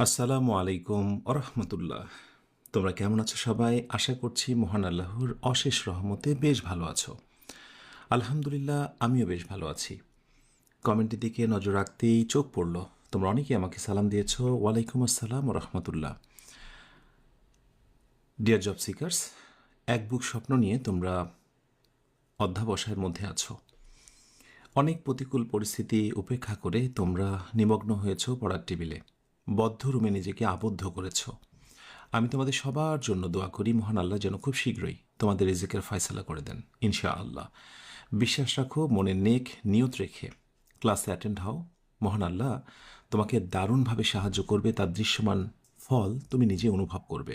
আসসালামু আলাইকুম আরহামতুল্লাহ। তোমরা কেমন আছো সবাই? আশা করছি মহান আল্লাহর অশেষ রহমতে বেশ ভালো আছো। আলহামদুলিল্লাহ, আমিও বেশ ভালো আছি। কমেন্টের দিকে নজর রাখতেই চোখ পড়ল, তোমরা অনেকে আমাকে সালাম দিয়েছো। ওয়ালাইকুম আসসালাম রহমতুল্লাহ। ডিয়ার জব সিকার্স, এক বুক স্বপ্ন নিয়ে তোমরা অধ্যাবসায়ের মধ্যে আছো। অনেক প্রতিকূল পরিস্থিতি উপেক্ষা করে তোমরা নিমগ্ন হয়েছো পড়ার টেবিলে, বদ্ধ রুমে নিজেকে আবদ্ধ করেছো। আমি তোমাদের সবার জন্য দোয়া করি মহান আল্লাহ যেন খুব শীঘ্রই তোমাদের রিজিকের ফয়সালা করে দেন ইনশাআল্লাহ। বিশ্বাস রাখো, মনে নেক নিয়ত রেখে ক্লাসে অ্যাটেন্ড হও। মহান আল্লাহ তোমাকে দারুণভাবে সাহায্য করবে, তার দৃশ্যমান ফল তুমি নিজে অনুভব করবে।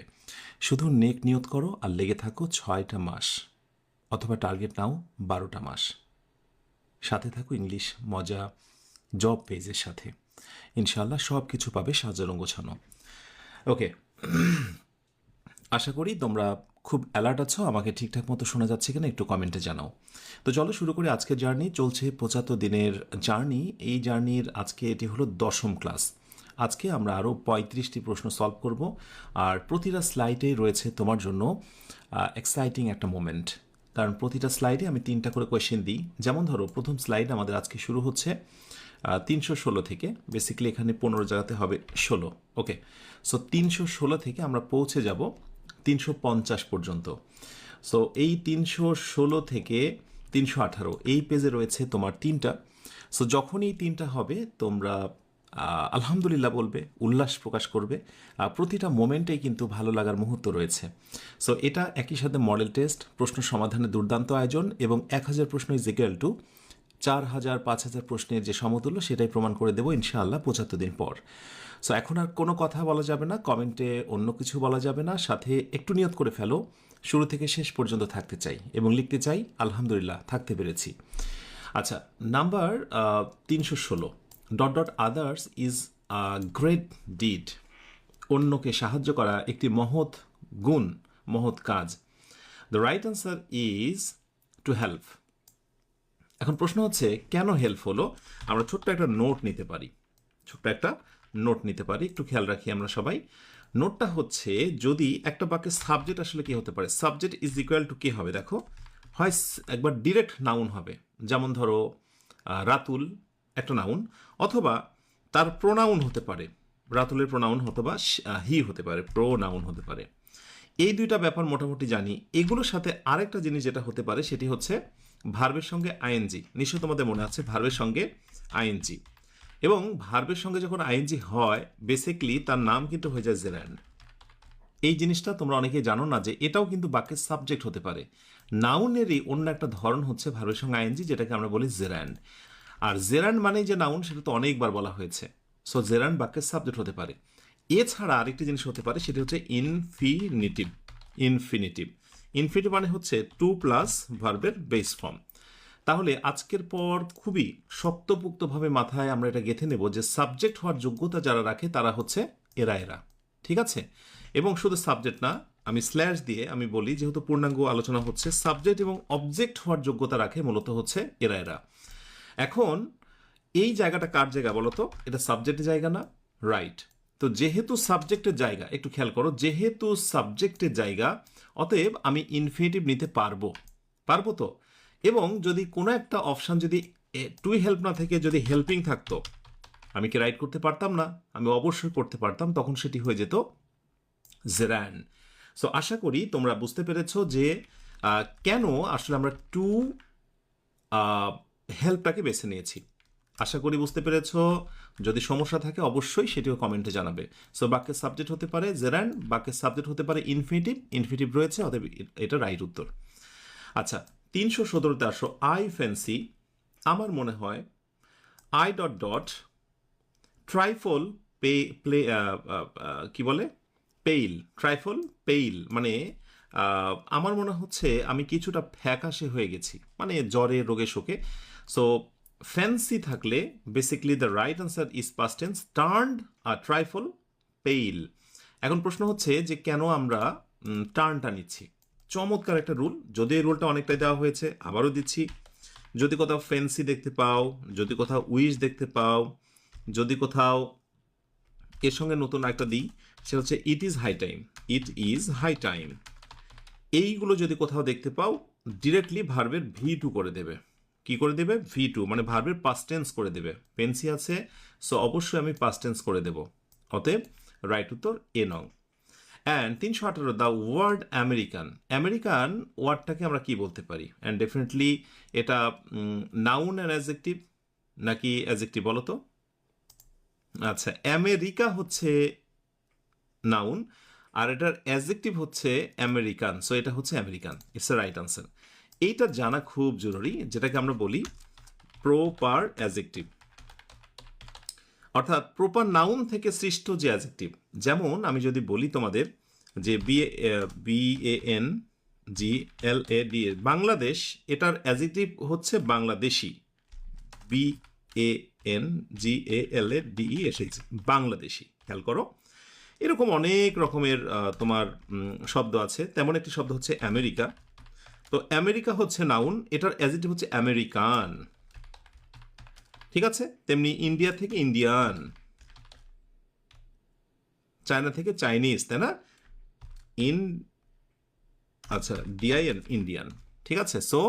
শুধু নেক নিয়ত করো আর লেগে থাকো 6টা মাস, অথবা টার্গেট নাও 12টা মাস। সাথে থাকো ইংলিশ মজা জব পেজের সাথে। ইনশাআল্লাহ সব কিছু পাবে সাজানো গোছানো। ওকে, আশা করি তোমরা খুব অ্যালার্ট আছো। আমাকে ঠিকঠাক মতো শোনা যাচ্ছে কিনা একটু কমেন্টে জানাও। তো চলো শুরু করি আজকের জার্নি। চলছে 75 দিনের জার্নি। এই জার্নির আজকে এটি হলো 10ম ক্লাস। আজকে আমরা আরও 35টি প্রশ্ন সলভ করব, আর প্রতিটা স্লাইডে রয়েছে তোমার জন্য এক্সাইটিং একটা মোমেন্ট। কারণ প্রতিটা স্লাইডে আমি 3টা করে কোয়েশ্চেন দিই। যেমন ধরো, প্রথম স্লাইড আমাদের আজকে শুরু হচ্ছে 316 থেকে। বেসিক্যালি এখানে 15 জায়গাতে হবে 16। ওকে, সো 316 থেকে আমরা পৌঁছে যাব 350 পর্যন্ত। সো এই 316 থেকে 318 এই পেজে রয়েছে তোমার 3টা। সো যখন এই 3টা হবে তোমরা আলহামদুলিল্লাহ বলবে, উল্লাস প্রকাশ করবে। প্রতিটা মোমেন্টেই কিন্তু ভালো লাগার মুহূর্ত রয়েছে। সো এটা একই সাথে মডেল টেস্ট, প্রশ্ন সমাধানের দুর্দান্ত আয়োজন, এবং 1000 প্রশ্ন ইজ ইকুয়াল টু 4000 5000 প্রশ্নের যে সমতুল্য, সেটাই প্রমাণ করে দেবো ইনশাআল্লাহ 75 দিন পর। সো এখন আর কোনো কথা বলা যাবে না, কমেন্টে অন্য কিছু বলা যাবে না। সাথে একটু নিয়ত করে ফেলো, শুরু থেকে শেষ পর্যন্ত থাকতে চাই এবং লিখতে চাই আলহামদুলিল্লাহ থাকতে পেরেছি। আচ্ছা, number 316, dot dot others is a great did. অন্যকে সাহায্য করা একটি মহৎ গুণ, মহৎ কাজ। The right answer is to help. এখন প্রশ্ন হচ্ছে কেন হেল্প হলো। আমরা ছোট্ট একটা নোট নিতে পারি, একটু খেয়াল রাখি আমরা সবাই। নোটটা হচ্ছে, যদি একটা বাক্যের সাবজেক্ট আসলে কি হতে পারে, সাবজেক্ট ইজ ইকুয়াল টু কি হবে দেখো, হয় একবার ডিরেক্ট নাউন হবে, যেমন ধরো রাতুল একটা নাউন, অথবা তার প্রোনাউন হতে পারে, রাতুলের প্রোনাউন, অথবা হি হতে পারে, প্রোনাউন হতে পারে। এই দুইটা ব্যাপার মোটামুটি জানি। এগুলোর সাথে আরেকটা জিনিস যেটা হতে পারে সেটি হচ্ছে ভার্বের সঙ্গে আইএনজি। নিশ্চয় তোমাদের মনে আছে ভার্বের সঙ্গে আইএনজি, এবং ভার্বের সঙ্গে যখন আইএনজি হয় বেসিক্যালি তার নাম কিন্তু হয়ে যায় জেরান্ড। এই জিনিসটা তোমরা অনেকেই জানো না যে এটাও কিন্তু বাক্যের সাবজেক্ট হতে পারে। নাউনেরই অন্য একটা ধরন হচ্ছে ভার্বের সঙ্গে আইএনজি, যেটাকে আমরা বলি জেরান্ড। আর জেরান্ড মানে যে নাউন, সেটা তো অনেকবার বলা হয়েছে। সো জেরান্ড বাক্যের সাবজেক্ট হতে পারে। এছাড়া আরেকটি জিনিস হতে পারে, সেটি হচ্ছে ইনফিনিটিভ। ইনফিনিটিভ ইনফিনিটিভ মানে হচ্ছে টু প্লাস ভার্বের বেস ফর্ম। তাহলে আজকের পর খুবই শক্তপোক্তভাবে মাথায় আমরা এটা গেঁথে নেব যে সাবজেক্ট হওয়ার যোগ্যতা যারা রাখে তারা হচ্ছে এরা। ঠিক আছে? এবং শুধু সাবজেক্ট না, আমি স্ল্যাশ দিয়ে আমি বলি, যেহেতু পূর্ণাঙ্গ আলোচনা হচ্ছে, সাবজেক্ট এবং অবজেক্ট হওয়ার যোগ্যতা রাখে মূলত হচ্ছে এরা। এখন এই জায়গাটা কার জায়গা বলতো? এটা সাবজেক্টের জায়গা না? রাইট। তো যেহেতু সাবজেক্টের জায়গা, একটু খেয়াল করো, যেহেতু সাবজেক্টের জায়গা, অতএব আমি ইনফিনিটিভ নিতে পারবো তো। এবং যদি কোনো একটা অপশান যদি টু হেল্প না থেকে যদি হেল্পিং থাকতো, আমি কি রাইট করতে পারতাম না? আমি অবশ্যই করতে পারতাম, তখন সেটি হয়ে যেত জেরান। সো আশা করি তোমরা বুঝতে পেরেছো যে কেন আসলে আমরা টু হেল্পটাকে বেছে নিয়েছি। আশা করি বুঝতে পেরেছো। যদি সমস্যা থাকে অবশ্যই সেটিও কমেন্টে জানাবে। সো বাক্যের সাবজেক্ট হতে পারে জেরান, বাক্যের সাবজেক্ট হতে পারে ইনফিনিটিভ রয়েছে, অতএব এটা রাইট উত্তর। আচ্ছা, 317তে আসো। আই ফ্যান্সি, আমার মনে হয়, I dot dot trifle play, কি বলে, পেইল। ট্রাইফল পেইল মানে আমার মনে হচ্ছে আমি কিছুটা ফ্যাকাশে হয়ে গেছি, মানে জ্বরে রোগে শোকে। সো ফ্যান্সি থাকলে basically the right answer is past tense, turned আর ট্রাইফল পেইল। এখন প্রশ্ন হচ্ছে যে কেন আমরা টার্নটা নিচ্ছি। চমৎকার একটা রুল, যদি এই রুলটা অনেকটাই দেওয়া হয়েছে, আবারও দিচ্ছি। যদি কোথাও ফ্যান্সি দেখতে পাও, যদি কোথাও উইশ দেখতে পাও, যদি কোথাও এর সঙ্গে নতুন একটা দিই, সেটা হচ্ছে it is high time. It is high time. এইগুলো যদি কোথাও দেখতে পাও, ডিরেক্টলি ভার্বের V2 করে দেবে। কি করে দেবে? V2, মানে ভার্বের পাস্ট টেন্স করে দেবে। পেন্সি আছে, সো অবশ্যই আমি পাস্ট টেন্স করে দেব। অতএব রাইট উত্তর এ নং। And 318, the word American. American ওয়ার্ডটাকে আমরা কি বলতে পারি? অ্যান্ড ডেফিনেটলি এটা নাউন অ্যান্ড অ্যাডজেক্টিভ নাকি অ্যাডজেক্টিভ বলো তো? আচ্ছা, আমেরিকা হচ্ছে নাউন, আর এটার অ্যাডজেক্টিভ হচ্ছে আমেরিকান, সো এটা হচ্ছে American. It's a right answer. এইটা জানা খুব জরুরি, যেটাকে আমরা বলি প্রপার অ্যাডজেক্টিভ, অর্থাৎ প্রপার নাউন থেকে সৃষ্ট যে অ্যাডজেক্টিভ। যেমন আমি যদি বলি তোমাদের যে BANGLAD, বাংলাদেশ, এটার অ্যাডজেক্টিভ হচ্ছে বাংলাদেশি। BANGALADE এসেছে, বাংলাদেশি। খেয়াল করো, এরকম অনেক রকমের তোমার শব্দ আছে। তেমন একটি শব্দ হচ্ছে আমেরিকা। তো আমেরিকা হচ্ছে নাউন, এটার অ্যাডজেক্টিভ হচ্ছে আমেরিকান। ঠিক আছে? তেমনি ইন্ডিয়া থেকে ইন্ডিয়ান, চায়না থেকে চাইনিজ, তাই না? ইন আচ্ছা, ডিআইএন, ইন্ডিয়ান। ঠিক আছে? সো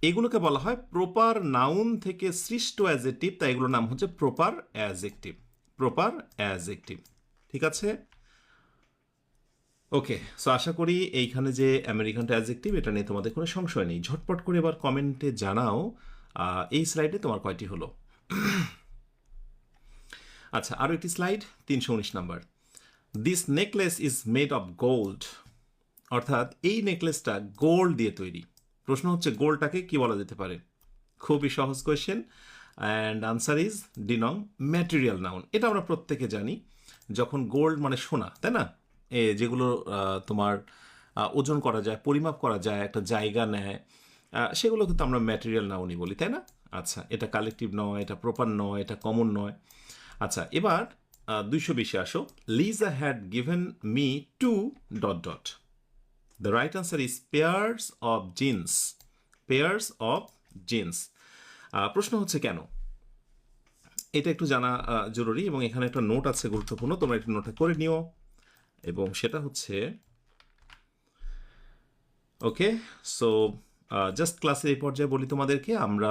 এগুলোকে বলা হয় প্রপার নাউন থেকে সৃষ্ট অ্যাডজেক্টিভ, তাই এগুলোর নাম হচ্ছে প্রপার অ্যাডজেক্টিভ। Proper adjective. ঠিক আছে? ওকে, সো আশা করি এইখানে যে আমেরিকানটা অ্যাডজেক্টিভ, এটা নিয়ে তোমাদের কোনো সংশয় নেই। ঝটপট করে এবার কমেন্টে জানাও এই স্লাইডে তোমার কয়টি হলো। আচ্ছা, আরও একটি slide, 319 number. This necklace is made of gold. অর্থাৎ এই নেকলেসটা গোল্ড দিয়ে তৈরি। প্রশ্ন হচ্ছে গোল্ডটাকে কি বলা যেতে পারে? খুবই সহজ question, and answer is D নং, ম্যাটেরিয়াল নাউন। এটা আমরা প্রত্যেকে জানি। যখন গোল্ড মানে সোনা, তাই না? যেগুলো তোমার ওজন করা যায়, পরিমাপ করা যায়, একটা জায়গা নেয়, সেগুলো কিন্তু আমরা ম্যাটেরিয়াল নাউনই বলি, তাই না? আচ্ছা, এটা কালেকটিভ নয়, এটা প্রপার নয়, এটা কমন নয়। আচ্ছা, এবার 220-এ আসো। Liza had given me two dot dot. The right answer is pairs of jeans. Pairs of jeans. প্রশ্ন হচ্ছে কেন? এটা একটু জানা জরুরি, এবং এখানে একটা নোট আছে গুরুত্বপূর্ণ, তোমরা একটু নোটটা করে নিও। এবং সেটা হচ্ছে, ওকে, সো জাস্ট ক্লাসের এই পর্যায়ে বলি তোমাদেরকে, আমরা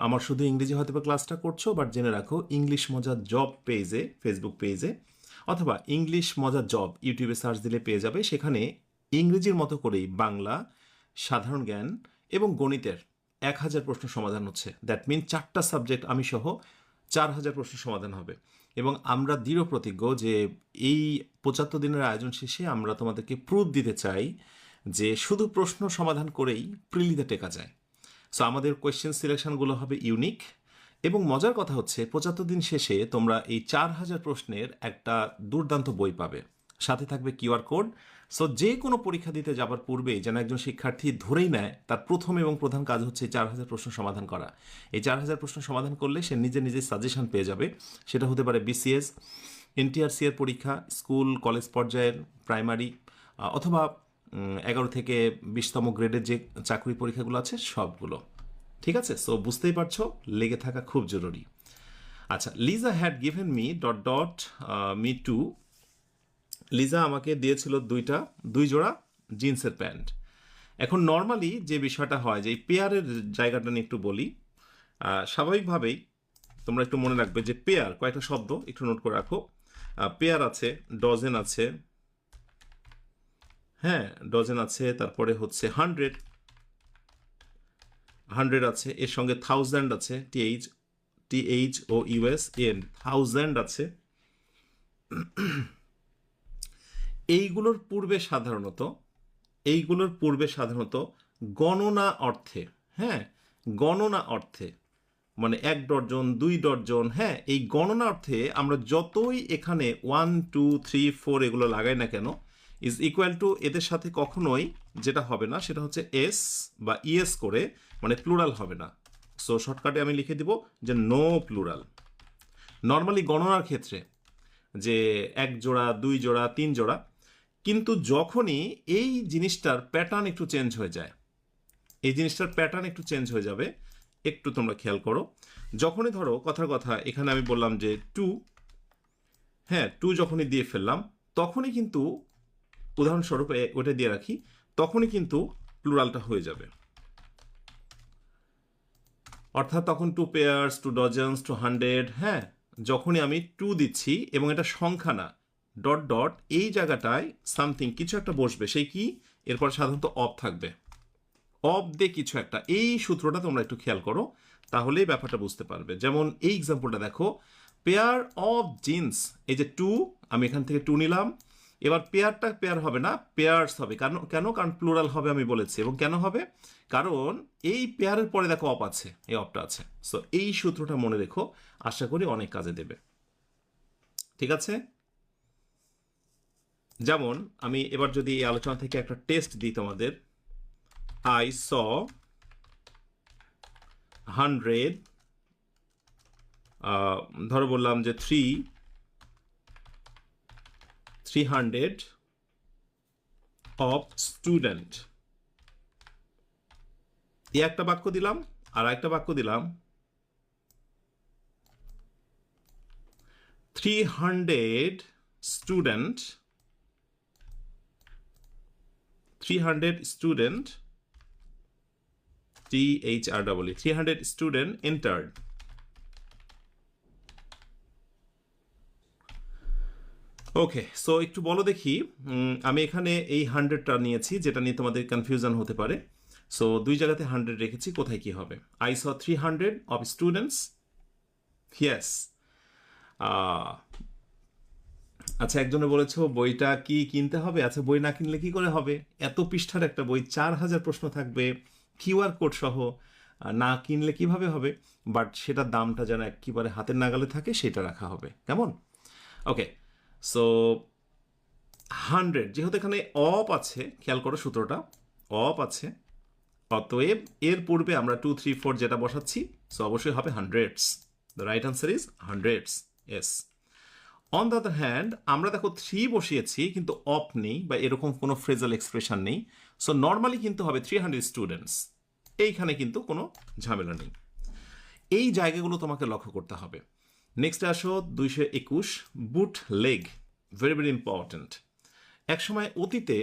আমার শুধু ইংরেজি হয়তো বা ক্লাসটা করছো, বাট জেনে রাখো ইংলিশ মজা জব পেজে, ফেসবুক পেজে, অথবা ইংলিশ মজা জব ইউটিউবে সার্চ দিলে পেয়ে যাবে। সেখানে ইংরেজির মতো করেই বাংলা, সাধারণ জ্ঞান এবং গণিতের 1000 প্রশ্ন সমাধান হচ্ছে। দ্যাট মিন 4টা সাবজেক্ট আমি সহ 4000 প্রশ্ন সমাধান হবে। এবং আমরা দৃঢ় প্রতিজ্ঞ যে এই 75 দিনের আয়োজন শেষে আমরা তোমাদেরকে প্রুফ দিতে চাই যে শুধু প্রশ্ন সমাধান করেই প্রিলিতে টেকা যায়। সো আমাদের কোয়েশ্চেন সিলেকশনগুলো হবে ইউনিক, এবং মজার কথা হচ্ছে 75 দিন শেষে তোমরা এই 4000 প্রশ্নের একটা দুর্দান্ত বই পাবে, সাথে থাকবে কিউআর কোড। সো যে কোনো পরীক্ষা দিতে যাবার পূর্বে যেন একজন শিক্ষার্থী ধরেই নেয় তার প্রথম এবং প্রধান কাজ হচ্ছে 4000 প্রশ্ন সমাধান করা। এই 4000 প্রশ্ন সমাধান করলে সে নিজে নিজে সাজেশন পেয়ে যাবে। সেটা হতে পারে BCS, NTRC এর পরীক্ষা, স্কুল কলেজ পর্যায়ের, প্রাইমারি, অথবা 11 থেকে 20তম গ্রেডের যে চাকরি পরীক্ষাগুলো আছে সবগুলো। ঠিক আছে? সো বুঝতেই পারছো, লেগে থাকা খুব জরুরি। আচ্ছা, Liza had given me dot dot me two. Liza আমাকে দিয়েছিল দুই জোড়া জিন্সের প্যান্ট। এখন নর্মালি যে বিষয়টা হয়, যে এই পেয়ারের জায়গাটা নিয়ে একটু বলি। স্বাভাবিকভাবেই তোমরা একটু মনে রাখবে যে পেয়ার কয়েকটা শব্দ একটু নোট করে রাখো। পেয়ার আছে, ডজেন আছে, হ্যাঁ ডজেন আছে, তারপরে হচ্ছে হান্ড্রেড আছে, এর সঙ্গে থাউজেন্ড আছে, THOUSAND, থাউজেন্ড আছে। এইগুলোর পূর্বে সাধারণত গণনা অর্থে, হ্যাঁ গণনা অর্থে, মানে 1 ডজন 2 ডজন, হ্যাঁ এই গণনা অর্থে আমরা যতই এখানে 1 2 3 4 এগুলো লাগাই না কেন, ইজ ইকুয়াল টু, এদের সাথে কখনোই যেটা হবে না সেটা হচ্ছে এস বা ইএস করে, মানে প্লুরাল হবে না। সো শর্টকাটে আমি লিখে দিব যে নো প্লুরাল। নর্মালি গণনার ক্ষেত্রে যে 1 জোড়া 2 জোড়া 3 জোড়া, কিন্তু যখনই এই জিনিসটার প্যাটার্ন একটু চেঞ্জ হয়ে যায়, একটু তোমরা খেয়াল করো। যখনই ধরো কথার কথা এখানে আমি বললাম যে 2, হ্যাঁ, টু যখনই দিয়ে ফেললাম তখনই কিন্তু, উদাহরণস্বরূপ ওটা দিয়ে রাখি, তখনই কিন্তু প্লুরালটা হয়ে যাবে। অর্থাৎ তখন two pairs, two dozens, two hundred, হ্যাঁ, যখনই আমি টু দিচ্ছি এবং এটা সংখ্যা না, ডট ডট এই জায়গাটায় সামথিং কিছু একটা বসবে, সেই কি, এরপর সাধারণত অফ থাকবে, অফ দিয়ে কিছু একটা, এই সূত্রটা তোমরা একটু খেয়াল করো, তাহলেই ব্যাপারটা বুঝতে পারবে। যেমন এই এক্সাম্পলটা দেখো, পেয়ার অফ জিন্স, এই যে টু, আমি এখান থেকে টু নিলাম, এবার পেয়ারটা পেয়ার হবে না, পেয়ার্স হবে। কারণ প্লুরাল হবে আমি বলেছি। এবং কেন হবে? কারণ এই পেয়ারের পরে দেখো অফ আছে, এই অফটা আছে। সো এই সূত্রটা মনে রেখো, আশা করি অনেক কাজে দেবে। ঠিক আছে? যেমন আমি এবার যদি এই আলোচনা থেকে একটা টেস্ট দিই তোমাদের, আই স 100, ধরো বললাম যে 300 অফ স্টুডেন্ট, এই একটা বাক্য দিলাম, আর একটা বাক্য দিলাম 300 স্টুডেন্ট, 300 স্টুডেন্ট entered. ওকে, সো একটু বলো দেখি, আমি এখানে এই 100টা নিয়েছি, যেটা নিয়ে তোমাদের কনফিউশন হতে পারে। সো দুই জায়গাতে 100 রেখেছি, কোথায় কি হবে? I saw 300 of students, yes. আচ্ছা, একজনে বলেছো বইটা কি কিনতে হবে? আচ্ছা, বই না কিনলে কি করে হবে? এত পৃষ্ঠার একটা বই, 4000 প্রশ্ন থাকবে, কিউআর কোড সহ, না কিনলে কিভাবে হবে? বাট সেটার দামটা যেন একেবারে হাতের নাগালে থাকে, সেটা রাখা হবে, কেমন? ওকে, সো 100, যেহেতু এখানে অফ আছে, খেয়াল করো সূত্রটা, অফ আছে, অতএব এর পূর্বে আমরা 2, 3, 4 যেটা বসাচ্ছি, সো অবশ্যই হবে hundreds. The right answer is hundreds, yes. On the other hand, আমরা দেখো 3 বসিয়েছি কিন্তু অফ নেই, বা এরকম কোনো ফ্রেজাল এক্সপ্রেশন নেই, সো নর্মালি কিন্তু হবে 300 স্টুডেন্টস। এইখানে কিন্তু কোনো ঝামেলা নেই। এই জায়গাগুলো তোমাকে লক্ষ্য করতে হবে। নেক্সট আসো 221, বুট লেগ, ভেরি ভেরি ইম্পর্ট্যান্ট। একসময় অতীতে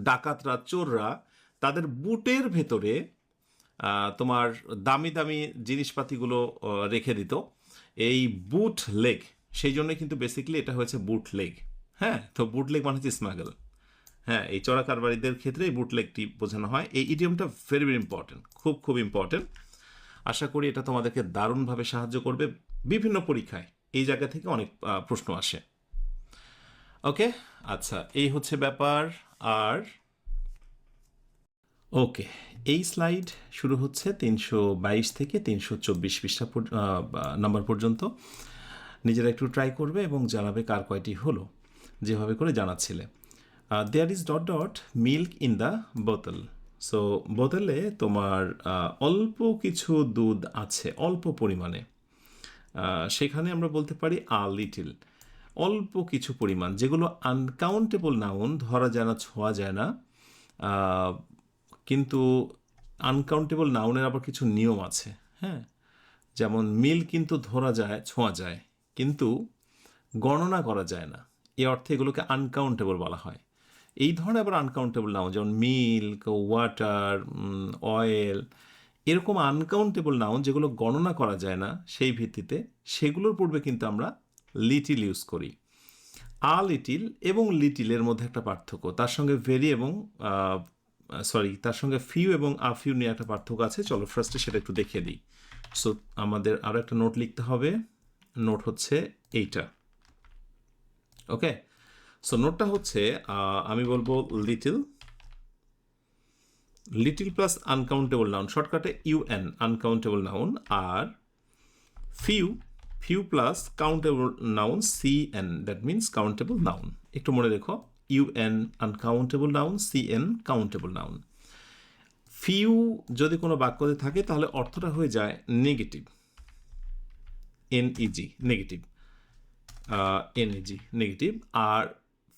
ডাকাতরা, চোররা তাদের বুটের ভেতরে তোমার দামি দামি জিনিসপাতিগুলো রেখে দিত, এই বুট লেগ, সেই জন্য কিন্তু বেসিক্যালি এটা হয়েছে বুট লেগ। হ্যাঁ, তো বুট লেগ মানে হচ্ছে স্মাগল। হ্যাঁ, এই চোরা কারবারিদের ক্ষেত্রে এই বুট লেগটি বোঝানো হয়। এই ইডিয়মটা ভেরি ভেরি ইম্পর্টেন্ট, খুব খুব ইম্পর্টেন্ট। আশা করি এটা তোমাদেরকে দারুণভাবে সাহায্য করবে বিভিন্ন পরীক্ষায়, এই জায়গা থেকে অনেক প্রশ্ন আসে। ওকে, আচ্ছা, এই হচ্ছে ব্যাপার। আর ওকে, এই স্লাইড শুরু হচ্ছে 322 থেকে 324 পৃষ্ঠা নাম্বার পর্যন্ত। নিজেরা একটু ট্রাই করবে এবং জানাবে কার কয়টি হলো, যেভাবে করে জানাচ্ছিলে। There is dot dot milk in the বোতল। সো বোতলে তোমার অল্প কিছু দুধ আছে, অল্প পরিমাণে। সেখানে আমরা বলতে পারি আ লিটিল, অল্প কিছু পরিমাণ, যেগুলো আনকাউন্টেবল নাউন, ধরা যায় না, ছোঁয়া যায় না। কিন্তু আনকাউন্টেবল নাউনের আবার কিছু নিয়ম আছে। হ্যাঁ, যেমন মিল কিন্তু ধরা যায়, ছোঁয়া যায়, কিন্তু গণনা করা যায় না, এই অর্থে এগুলোকে আনকাউন্টেবল বলা হয়। এই ধরনের আবার আনকাউন্টেবল নাউন, যেমন মিল্ক, ওয়াটার, অয়েল, এরকম আনকাউন্টেবল নাউন যেগুলো গণনা করা যায় না, সেই ভিত্তিতে সেগুলোর পূর্বে কিন্তু আমরা লিটিল ইউজ করি। আ লিটিল এবং লিটিলের মধ্যে একটা পার্থক্য, তার সঙ্গে ভেরি এবং তার সঙ্গে ফিউ এবং আ ফিউ নিয়ে একটা পার্থক্য আছে। চলো ফার্স্টে সেটা একটু দেখিয়ে দিই। সো আমাদের আরও একটা নোট লিখতে হবে, নোট হচ্ছে এইটা। ওকে, সো নোটটা হচ্ছে, আমি বলবো little, little plus uncountable noun, শর্টকাটে ইউএন, আনকাউন্টেবল নাউন, আর few, few plus countable noun CN, that means countable noun. একটু মনে রেখো, UN uncountable noun, CN countable noun. Few যদি কোনো বাক্যতে থাকে তাহলে অর্থটা হয়ে যায় negative, NEG, negative, NEG, negative. আর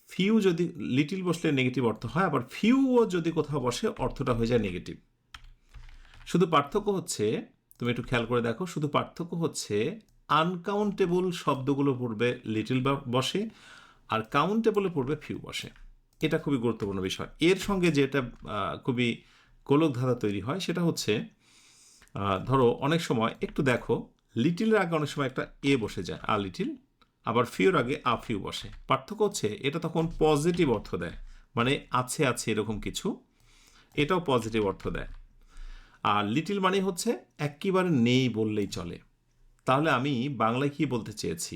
ফিউ যদি লিটিল বসলে নেগেটিভ অর্থ হয়, আবার ফিউও যদি কোথাও বসে অর্থটা হয়ে যায় নেগেটিভ। শুধু পার্থক্য হচ্ছে, তুমি একটু খেয়াল করে দেখো, শুধু পার্থক্য হচ্ছে আনকাউন্টেবল শব্দগুলো পড়বে লিটল বসে, আর কাউন্টেবলে পড়বে ফিউ বসে। এটা খুবই গুরুত্বপূর্ণ বিষয়। এর সঙ্গে যেটা খুবই গোলকধাঁধা তৈরি হয় সেটা হচ্ছে, ধরো অনেক সময় একটু দেখো, লিটিলের আগে অনেক সময় একটা এ বসে যায়, আ লিটিল, আবার ফিউর আগে আ ফিউ বসে। পার্থক্য হচ্ছে এটা তখন পজিটিভ অর্থ দেয়, মানে আছে আছে এরকম কিছু, এটাও পজিটিভ অর্থ দেয়। আর লিটিল মানে হচ্ছে একেবারে নেই বললেই চলে। তাহলে আমি বাংলায় কি বলতে চেয়েছি,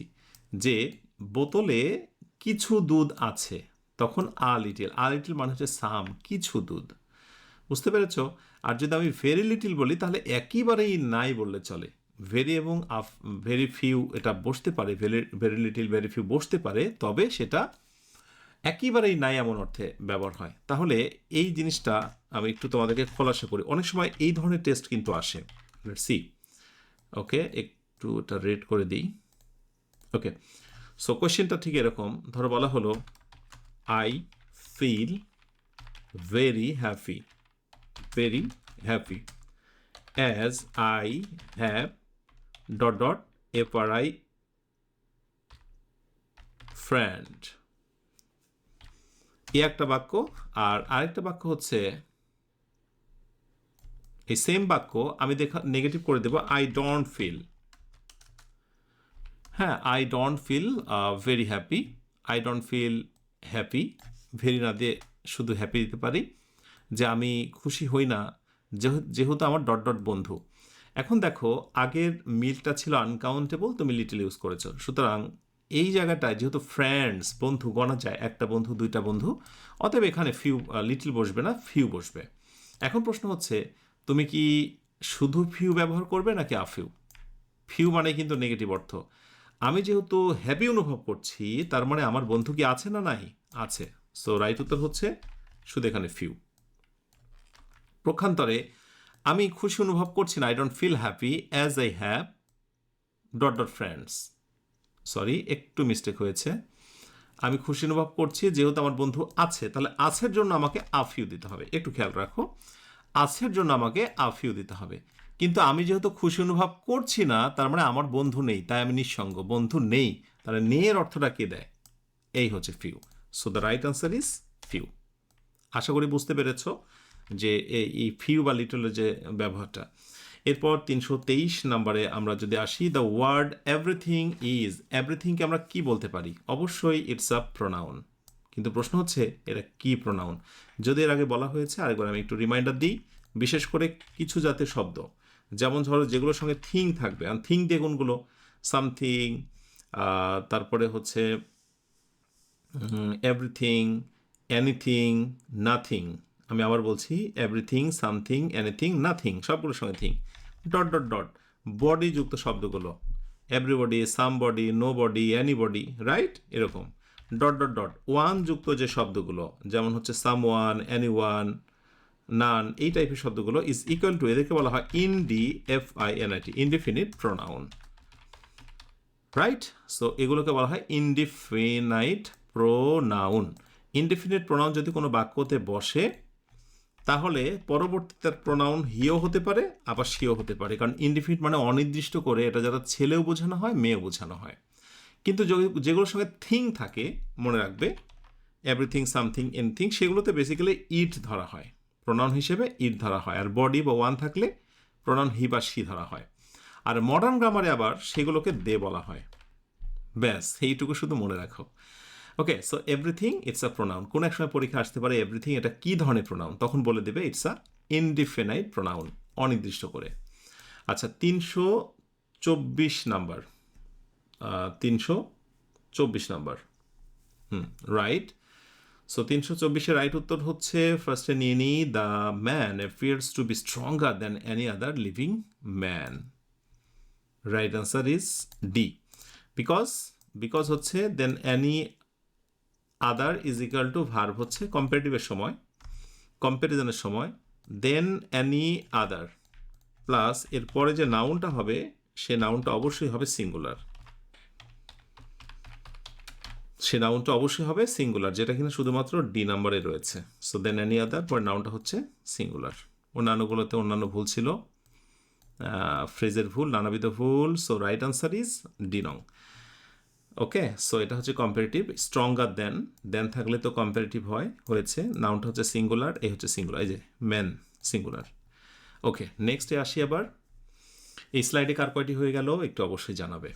যে বোতলে কিছু দুধ আছে, তখন আ লিটিল, আ লিটিল মানে হচ্ছে সাম, কিছু দুধ। বুঝতে পেরেছ? আর যদি আমি ভেরি লিটিল বলি তাহলে একেবারেই নাই বললে চলে। ভেরি এবং ভেরি ফিউ এটা বসতে পারে, ভেরি লিটিল ভেরি ফিউ বসতে পারে, তবে সেটা একেবারেই নাই এমন অর্থে ব্যবহার হয়। তাহলে এই জিনিসটা আমি একটু তোমাদেরকে খোলাসা করি। অনেক সময় এই ধরনের টেস্ট কিন্তু আসে। Let's see. ওকে, একটু এটা রেড করে দিই। ওকে, সো কোয়েশ্চেনটা ঠিক এরকম। ধরো বলা হলো I feel very happy, very happy as I have dot dot a FRI friend। এই একটা বাক্য। আর আরেকটা বাক্য হচ্ছে এই সেম বাক্য আমি নেগেটিভ করে দেব, আই ডোন্ট ফিল। হ্যাঁ, I don't feel very happy, I don't feel happy, very না দিয়ে শুধু হ্যাপি দিতে পারি, যে আমি খুশি হই না, যেহেতু আমার ডট ডট বন্ধু। এখন দেখো, আগের মিলটা ছিল আনকাউন্টেবল, তুমি লিটল ইউজ করেছো, সুতরাং এই জায়গাটায় যেহেতু ফ্রেন্ডস বন্ধু গণা যায়, একটা বন্ধু দুইটা বন্ধু, অতএব এখানে ফিউ লিটল বসবে না, ফিউ বসবে। এখন প্রশ্ন হচ্ছে, তুমি কি শুধু ফিউ ব্যবহার করবে নাকি আফিউ? ফিউ মানে কিন্তু নেগেটিভ অর্থ। আমি যেহেতু হ্যাপি অনুভব করছি, তার মানে আমার বন্ধু কি আছে না নাই? আছে। সো রাইট উত্তর হচ্ছে শুধু এখানে ফিউ। পক্ষান্তরে আমি খুশি অনুভব করছি না, I don't feel happy as I have dot dot friends. Sorry, একটু মিস্টেক হয়েছে। আমি খুশি অনুভব করছি যেহেতু আমার বন্ধু আছে, তাহলে আছের জন্য আমাকে আফিউ দিতে হবে। একটু খেয়াল রাখো, আছের জন্য আমাকে আফিউ দিতে হবে। কিন্তু আমি যেহেতু খুশি অনুভব করছি না, তার মানে আমার বন্ধু নেই, তাই আমি নিঃসঙ্গ। বন্ধু নেই, তাহলে নেয়ের অর্থটা কে দেয়? এই হচ্ছে few. So the right answer is few. আশা করি বুঝতে পেরেছ যে এই ফিউ বা লিটলের যে ব্যবহারটা। এরপর 323 নম্বরে আমরা যদি আসি, দ্য ওয়ার্ড এভরিথিং ইজ, এভরিথিংকে আমরা কি বলতে পারি? অবশ্যই ইটস আ প্রোনাউন। কিন্তু প্রশ্ন হচ্ছে এটা কি প্রোনাউন? যদি এর আগে বলা হয়েছে, আরেকবার আমি একটু রিমাইন্ডার দিই। বিশেষ করে কিছু জাতের শব্দ, যেমন ধরো যেগুলোর সঙ্গে থিং থাকবে, আর থিং দিয়ে কোনগুলো? সামথিং, তারপরে হচ্ছে এভরিথিং, এনিথিং, নাথিং। আমি আবার বলছি, এভরিথিং, সামথিং, এনিথিং, নাথিং, সবগুলোর সঙ্গে thing. Dot dot dot, body যুক্ত শব্দগুলো, everybody, somebody, nobody, anybody, right? এরকম ডট ডট ডট। ওয়ান যুক্ত যে শব্দগুলো, যেমন হচ্ছে someone, anyone, none, এই টাইপের শব্দগুলো ইজ ইকুয়াল টু, এদেরকে বলা হয় INDFINIT, indefinite pronoun, right? So এগুলোকে বলা হয় ইনডিফিনাইট প্রোনাউন। ইনডিফিনিট প্রোনাউন যদি কোনো বাক্যতে বসে, তাহলে পরবর্তীতে প্রোনাউন হিও হতে পারে, আবার সিও হতে পারে। কারণ ইনডিফিনিট মানে অনির্দিষ্ট করে, এটা যারা ছেলেও বোঝানো হয়, মেয়েও বোঝানো হয়। কিন্তু যেগুলোর সঙ্গে থিং থাকে, মনে রাখবে, এভরিথিং, সামথিং, এনিথিং, সেগুলোতে বেসিক্যালি ইট ধরা হয়, প্রোনাউন হিসেবে ইট ধরা হয়। আর বডি বা ওয়ান থাকলে প্রোনাউন হি বা সি ধরা হয়। আর মডার্ন গ্রামারে আবার সেগুলোকে দে বলা হয়। ব্যাস, এইটুকু শুধু মনে রাখো। Okay, so everything it's a pronoun. কোন এক সময় পরীক্ষা আসতে পারে এভরিথিং এটা কি ধরনের প্রোনাউন, তখন বলে দেবে ইটস আ ইনডিফিনাইট প্রোনাউন, অনির্দিষ্ট করে। আচ্ছা, 324 নাম্বার, 324 নাম্বার, রাইট। সো 324-এর রাইট উত্তর হচ্ছে, ফার্স্টে নিয়ে নিই, the man appears to be stronger than any other living man. Right answer is D. Because হচ্ছে than any other is equal to verb হচ্ছে কম্পারেটিভের সময়, কম্প্যারিজনের সময়, দেন এনি আদার প্লাস এরপরে যে নাউনটা হবে, সে নাউনটা অবশ্যই হবে সিঙ্গুলার। সে নাউনটা অবশ্যই হবে সিঙ্গুলার, যেটা কিনা শুধুমাত্র ডি নাম্বারে রয়েছে। সো দেন এনি আদার পরে নাউনটা হচ্ছে সিঙ্গুলার। অন্যান্যগুলোতে অন্যান্য ভুল ছিল, ফ্রেজের ভুল, নানাবিধ ভুল। So right answer is D নং। ওকে, সো এটা হচ্ছে কম্পারেটিভ। স্ট্রঙ্গার দেন থাকলে তো কম্পারেটিভ হয়েছে। নাউনটা হচ্ছে সিঙ্গুলার, এই হচ্ছে সিঙ্গুলার, এই যে ম্যান সিঙ্গুলার। ওকে, নেক্সটে আসি আবার। এই স্লাইডে কার কয়টি হয়ে গেল একটু অবশ্যই জানাবে।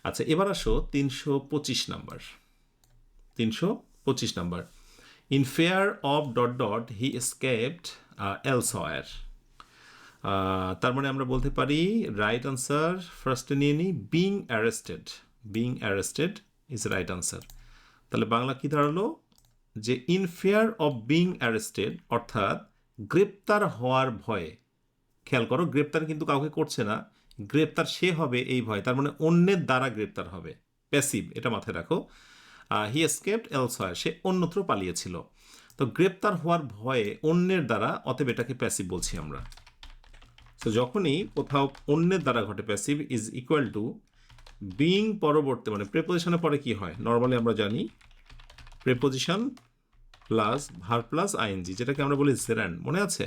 আচ্ছা, এবার আসো 325 number. 325 number. In fair of dot dot he escaped elsewhere. তার মানে আমরা বলতে পারি রাইট আনসার ফার্স্টে নিয়ে নিই, being arrested. Being arrested is right answer. তাহলে বাংলা কি দাঁড়ালো, যে in fair of being arrested অর্থাৎ গ্রেপ্তার হওয়ার ভয়ে। খেয়াল করো, গ্রেপ্তার কিন্তু কাউকে করছে না, গ্রেপ্তার সে হবে এই ভয়, তার মানে অন্যের দ্বারা গ্রেপ্তার হবে, প্যাসিভ, এটা মাথায় রাখো। হি এসকেপড এলসওয়্যার, সে অন্যত্র পালিয়েছিল। তো গ্রেপ্তার হওয়ার ভয়ে অন্যের দ্বারা, অতএব এটাকে প্যাসিভ বলছি আমরা। তো যখনই কোথাও অন্যের দ্বারা ঘটে, passive is equal to being পরবর্তী, মানে প্রেপোজিশনের পরে কি হয় নর্মালি আমরা জানি, preposition plus verb plus ING, যেটাকে আমরা বলি জেরান্ড, মনে আছে?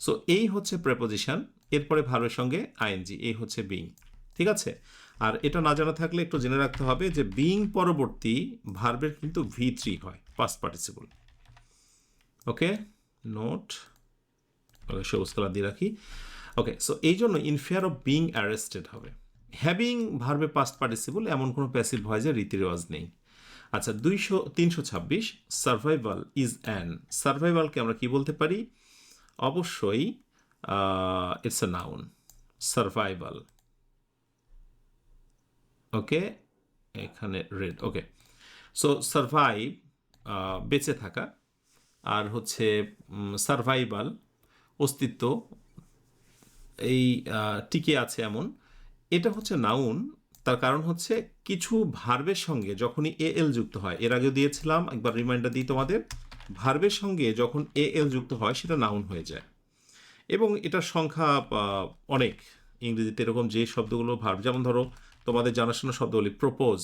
সো এই হচ্ছে প্রেপোজিশন, এরপরে ভার্বের সঙ্গে আইএনজি, এই হচ্ছে বিং। ঠিক আছে, আর এটা না জানা থাকলে একটু জেনে রাখতে হবে যে বিং পরবর্তী ভার্বের কিন্তু V3 হয়, পাস্ট পার্টিসিপল। ওকে, নোট সবুজ কালার দিয়ে রাখি। ওকে, সো এই জন্য in fair of being arrested হবে। হ্যাভিং ভার্বে পাস্ট পার্টিসিপল, এমন কোনো প্যাসিভ ভয়েসের রীতিরেওয়াজ নেই। আচ্ছা, 326 সার্ভাইভাল ইজ অ্যান। সার্ভাইভালকে আমরা কি বলতে পারি? অবশ্যই ইটস এ নাউন, সার্ভাইভাল। ওকে, এখানে রেড। ওকে, সো সার্ভাইভ বেঁচে থাকা, আর হচ্ছে সার্ভাইভাল অস্তিত্ব, এই টিকে আছে এমন, এটা হচ্ছে নাউন। তার কারণ হচ্ছে কিছু ভার্বের সঙ্গে যখনই এ এল যুক্ত হয়, এর আগেও দিয়েছিলাম, একবার রিমাইন্ডার দিই তোমাদের, ভার্বের সঙ্গে যখন এ এল যুক্ত হয় সেটা নাউন হয়ে যায়। এবং এটার সংখ্যা অনেক। ইংরেজিতে এরকম যে শব্দগুলো ভার্ব, যেমন ধরো তোমাদের জানাশোনা শব্দগুলি প্রপোজ,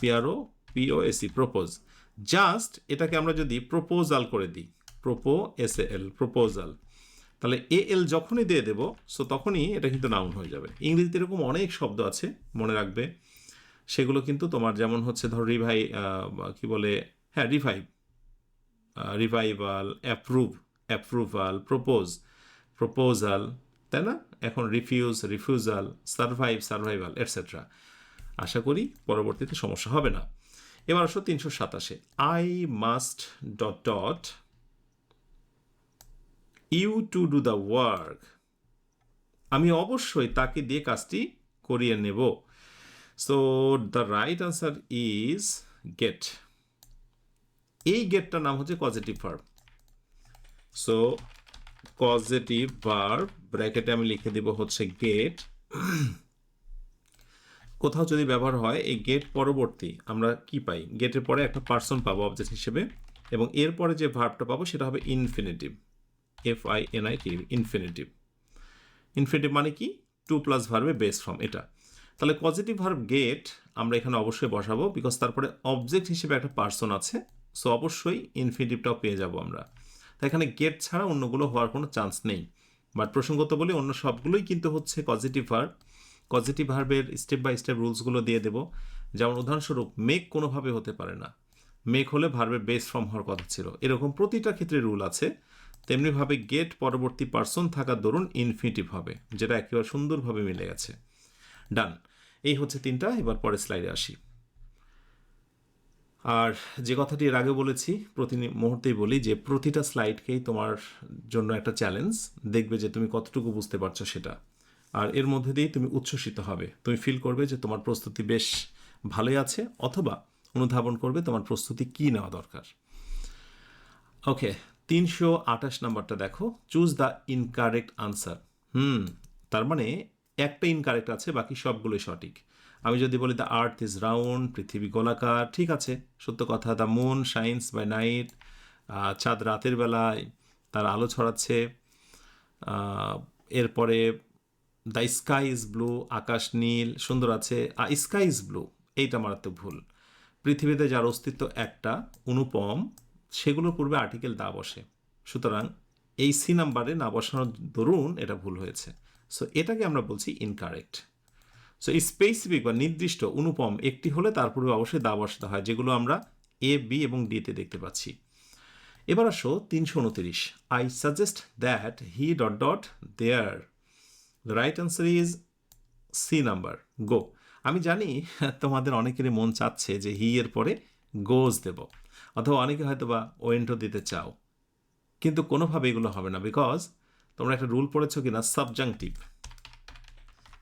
পিআরও পিওএসি, প্রপোজ। জাস্ট এটাকে আমরা যদি প্রপোজাল করে দিই, এসএল, প্রপোজাল, তাহলে এ এল যখনই দিয়ে দেবো, সো তখনই এটা কিন্তু নাউন হয়ে যাবে। ইংরেজিতে এরকম অনেক শব্দ আছে, মনে রাখবে। সেগুলো কিন্তু তোমার যেমন হচ্ছে ধরো কি বলে, হ্যাঁ, রিভাইভাল, অ্যাপ্রুভাল, প্রপোজাল, তাই না? এখন রিফিউজাল, সার্ভাইভাল, এটসেট্রা। আশা করি পরবর্তীতে সমস্যা হবে না। এবার আসো 327। I must dot dot you to do the work. আমি অবশ্যই তাকে দিয়ে কাজটি করিয়ে নেব। So the right answer is get. এই গেটটার নাম হচ্ছে causative verb. So causative verb, ব্র্যাকেটে আমি লিখে দেব হচ্ছে গেট। কোথাও যদি ব্যবহার হয়, এই গেট পরবর্তী আমরা কি পাই? গেটের পরে একটা পার্সন পাবো অবজেক্ট হিসেবে, এবং এরপরে যে ভার্বটা পাবো সেটা হবে ইনফিনিটিভ, FINIT, ইনফিনিটিভ। ইনফিনিটিভ মানে কি? টু প্লাস ভার্বে বেস ফর্ম, এটা। তাহলে পজিটিভ ভার্ব গেট আমরা এখানে অবশ্যই বসাবো, বিকজ তারপরে অবজেক্ট হিসেবে একটা পার্সন আছে, সো অবশ্যই ইনফিনিটিভটাও পেয়ে যাব আমরা। তাই এখানে গেট ছাড়া অন্যগুলো হওয়ার কোনো চান্স নেই। বাট প্রসঙ্গত বলি, অন্য সবগুলোই কিন্তু হচ্ছে পজিটিভ ভার্ব। পজিটিভ ভার্বের স্টেপ বাই স্টেপ রুলসগুলো দিয়ে দেবো। যেমন উদাহরণস্বরূপ, মেক কোনোভাবে হতে পারে না, মেক হলে ভার্বের বেস ফর্ম হওয়ার কথা ছিল। এরকম প্রতিটা ক্ষেত্রে রুল আছে। তেমনিভাবে গেট পরবর্তী পার্সন থাকার দরুন ইনফিনিটিভ হবে, যেটা একেবারে সুন্দরভাবে মিলে গেছে। ডান, এই হচ্ছে তিনটা। এবার পরের স্লাইডে আসি। আর যে কথাটি এর আগে বলেছি, প্রতি মুহূর্তেই বলি যে প্রতিটা স্লাইডকেই তোমার জন্য একটা চ্যালেঞ্জ, দেখবে যে তুমি কতটুকু বুঝতে পারছো সেটা। আর এর মধ্যে দিয়েই তুমি উচ্ছ্বসিত হবে, তুমি ফিল করবে যে তোমার প্রস্তুতি বেশ ভালোই আছে, অথবা অনুধাবন করবে তোমার প্রস্তুতি কী নেওয়া দরকার। ওকে, 328 নাম্বারটা দেখো, চুজ দ্য ইনকারেক্ট আনসার। তার মানে একটা ইনকারেক্ট আছে, বাকি সবগুলোই সঠিক। আমি যদি বলি দ্য আর্থ ইজ রাউন্ড, পৃথিবী গোলাকার, ঠিক আছে, সত্য কথা। The moon shines by night, চাঁদ রাতের বেলায় তার আলো ছড়াচ্ছে। এরপরে দ্য স্কাই ইজ ব্লু, আকাশ নীল, সুন্দর আছে। স্কাই ইজ ব্লু, এইটা মারাত্মক ভুল। পৃথিবীতে যার অস্তিত্ব একটা, অনুপম, সেগুলোর পূর্বে আর্টিকেল দা বসে। সুতরাং এই সি নাম্বারে না বসানোর দরুন এটা ভুল হয়েছে। সো এটাকে আমরা বলছি ইনকারেক্ট। সো স্পেসিফিক বা নির্দিষ্ট অনুপম একটি হলে তার পূর্বে অবশ্যই দা বসাতে হয়, যেগুলো আমরা এ, বি এবং ডিতে দেখতে পাচ্ছি। এবার আসো 329। I suggest that he dot dot there. The right answer is C number, go. আমি জানি তোমাদের অনেকেরই মন চাচ্ছে যে হি এর পরে গোজ দেব, অথবা অনেকে হয়তো বা ওয়েন্টও দিতে চাও, কিন্তু কোনোভাবে এগুলো হবে না, বিকজ তোমরা একটা রুল পড়েছো কিনা, সাবজাংটিভ।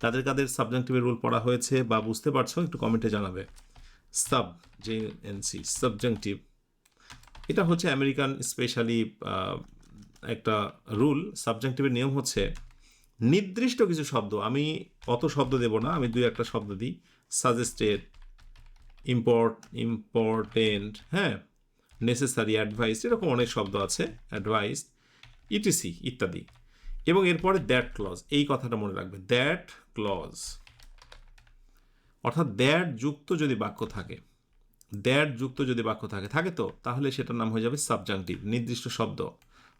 কাদের কাদের সাবজাংটিভের রুল পড়া হয়েছে বা বুঝতে পারছো একটু কমেন্টে জানাবে। Sub, J N C, subjunctive, এটা হচ্ছে আমেরিকান স্পেশালি একটা রুল। সাবজাংটিভের নিয়ম হচ্ছে নির্দিষ্ট কিছু শব্দ, আমি অত শব্দ দেব না, আমি দুই একটা শব্দ দিই, সাজেস্টেড, ইম্পর্টেন্ট, হ্যাঁ, নেসেসারি, অ্যাডভাইস, এরকম অনেক শব্দ আছে, অ্যাডভাইস, ইটিসি ইত্যাদি। এবং এরপরে দ্যাট ক্লজ, এই কথাটা মনে রাখবে, দ্যাট ক্লজ, অর্থাৎ দ্যাট যুক্ত যদি বাক্য থাকে, দ্যাট যুক্ত যদি বাক্য থাকে, থাকে তো, তাহলে সেটার নাম হয়ে যাবে সাবজাংটিভ, নির্দিষ্ট শব্দ।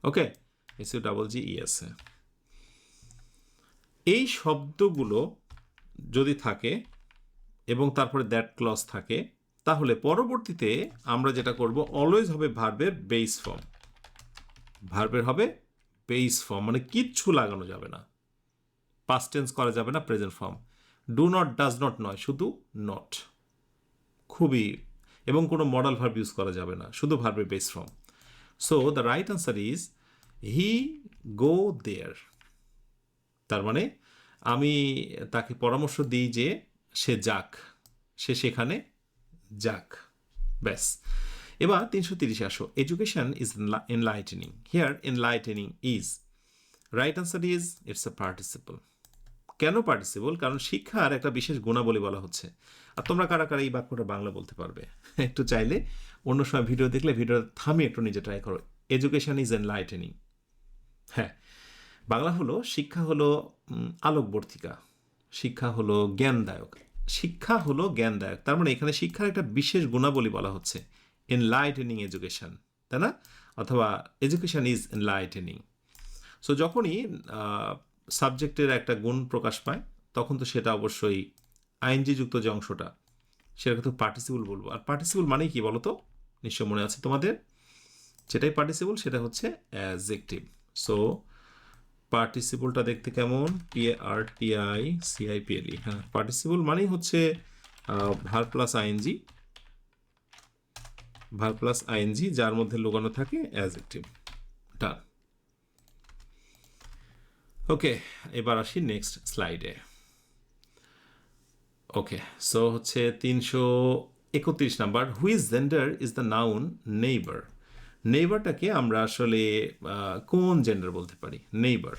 ওকে, এসইউ ডাবল জি ইএস। এই শব্দগুলো যদি থাকে এবং তারপরে দ্যাট ক্লজ থাকে, তাহলে পরবর্তীতে আমরা যেটা করব, অলওয়েজ হবে ভার্বের বেস ফর্ম। ভার্বের হবে বেস ফর্ম, মানে কিচ্ছু লাগানো যাবে না, পাস্ট টেন্স করা যাবে না, present form. Do not, does not নয়, শুধু নট, খুবই, এবং কোনো মডাল ভার্ব ইউজ করা যাবে না, শুধু ভার্বের base form. So the right answer is he go there. তার মানে আমি তাকে পরামর্শ দিই যে সে যাক, সে সেখানে যাক, ব্যাস। এবার 330 আসো। Education is enlightening. Here enlightening is, right answer is it's a participle. কেন পার্টিসিপল? কারণ শিক্ষার একটা বিশেষ গুণাবলী বলা হচ্ছে। আর তোমরা কারা কারা এই বাক্যটা বাংলা বলতে পারবে? একটু চাইলে অন্য সময় ভিডিও দেখলে ভিডিও থামিয়ে একটু নিজে ট্রাই করো। এডুকেশন ইজ এনলাইটেনিং, হ্যাঁ, বাংলা হলো শিক্ষা হলো আলোকবর্তিকা, শিক্ষা হলো জ্ঞানদায়ক, শিক্ষা হলো জ্ঞানদায়ক। তার মানে এখানে শিক্ষার একটা বিশেষ গুণাবলী বলা হচ্ছে, এনলাইটেনিং এডুকেশন, তাই না? অথবা এডুকেশন ইজ এনলাইটেনিং। সো যখনই সাবজেক্টের একটা গুণ প্রকাশ পায়, তখন তো সেটা অবশ্যই আইএনজি যুক্ত যে অংশটা, সেটাকে তো পার্টিসিপল বলবো। আর পার্টিসিপল মানেই কি বলো তো? নিশ্চয় মনে আছে তোমাদের, যেটাই পার্টিসিপল সেটা হচ্ছে অ্যাডজেক্টিভ। সো পার্টিসিপলটা দেখতে কেমন? PARTICIPLE, হ্যাঁ, পার্টিসিপল মানেই হচ্ছে verb plus ING, verb plus ING যার মধ্যে লোকানো থাকে অ্যাডজেক্টিভ। ডান। ওকে, এবার আসি নেক্সট স্লাইডে। ওকে, সো হচ্ছে 331 number, whose gender is the noun neighbour. নেইবারটাকে আমরা আসলে কোন জেন্ডার বলতে পারি? নেইবার,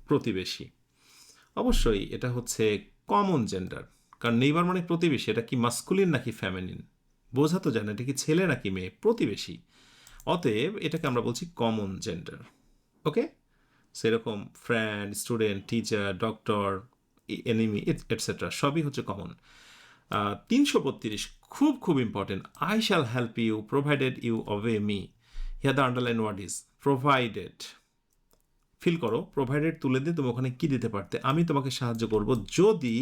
প্রতিবেশী। অবশ্যই এটা হচ্ছে কমন জেন্ডার, কারণ নেইবার মানে প্রতিবেশী। এটা কি মাস্কুলিন নাকি ফ্যামিনিন বোঝা তো যায় না, এটা কি ছেলে নাকি মেয়ে? প্রতিবেশী। অতএব এটাকে আমরা বলছি কমন জেন্ডার। ওকে, সেরকম friend, student, teacher, doctor, enemy, etcetera সবই হচ্ছে কমন। 332 খুব খুব important. I shall help you provided you obey me. Here the underline word is provided. Feel করো, প্রোভাইডেড তুলে দিয়ে তুমি ওখানে কি দিতে পারতে? আমি তোমাকে সাহায্য করব যদি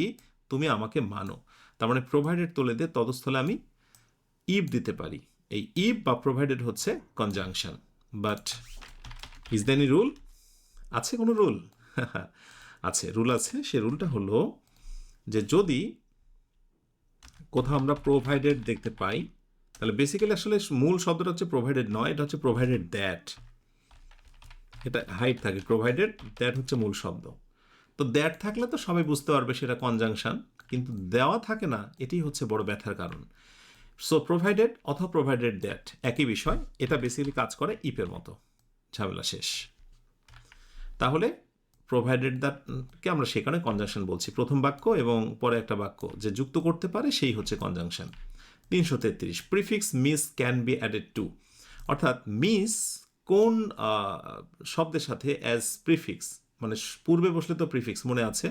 তুমি আমাকে মানো। তার মানে প্রোভাইডেড তুলে দিয়ে তদস্থলে আমি ইফ দিতে পারি। এই ইফ বা প্রোভাইডেড হচ্ছে conjunction. But is the any rule? আছে কোনো রুল? আছে, রুল আছে। সে রুলটা হলো যে যদি কোথাও আমরা প্রোভাইডেড দেখতে পাই, তাহলে বেসিক্যালি আসলে মূল শব্দটা হচ্ছে প্রোভাইডেড নয়, এটা হচ্ছে প্রোভাইডেড দ্যাট। এটা হাইট থাকে, প্রোভাইডেড দ্যাট হচ্ছে মূল শব্দ। তো দ্যাট থাকলে তো সবাই বুঝতে পারবে সেটা কনজাংশন, কিন্তু দেওয়া থাকে না, এটি হচ্ছে বড় ব্যথার কারণ। সো প্রোভাইডেড অথবা প্রোভাইডেড দ্যাট একই বিষয়, এটা বেসিক্যালি কাজ করে ইপের মতো। ঝামেলা শেষ। তাহলে প্রোভাইডেড দ্যাটকে আমরা সেখানে কনজাংশন বলছি। প্রথম বাক্য এবং পরে একটা বাক্য যে যুক্ত করতে পারে সেই হচ্ছে conjunction. 333 prefix miss can be added to, অর্থাৎ মিস কোন শব্দের সাথে অ্যাজ প্রিফিক্স, মানে পূর্বে বসলে তো প্রিফিক্স মনে আছে,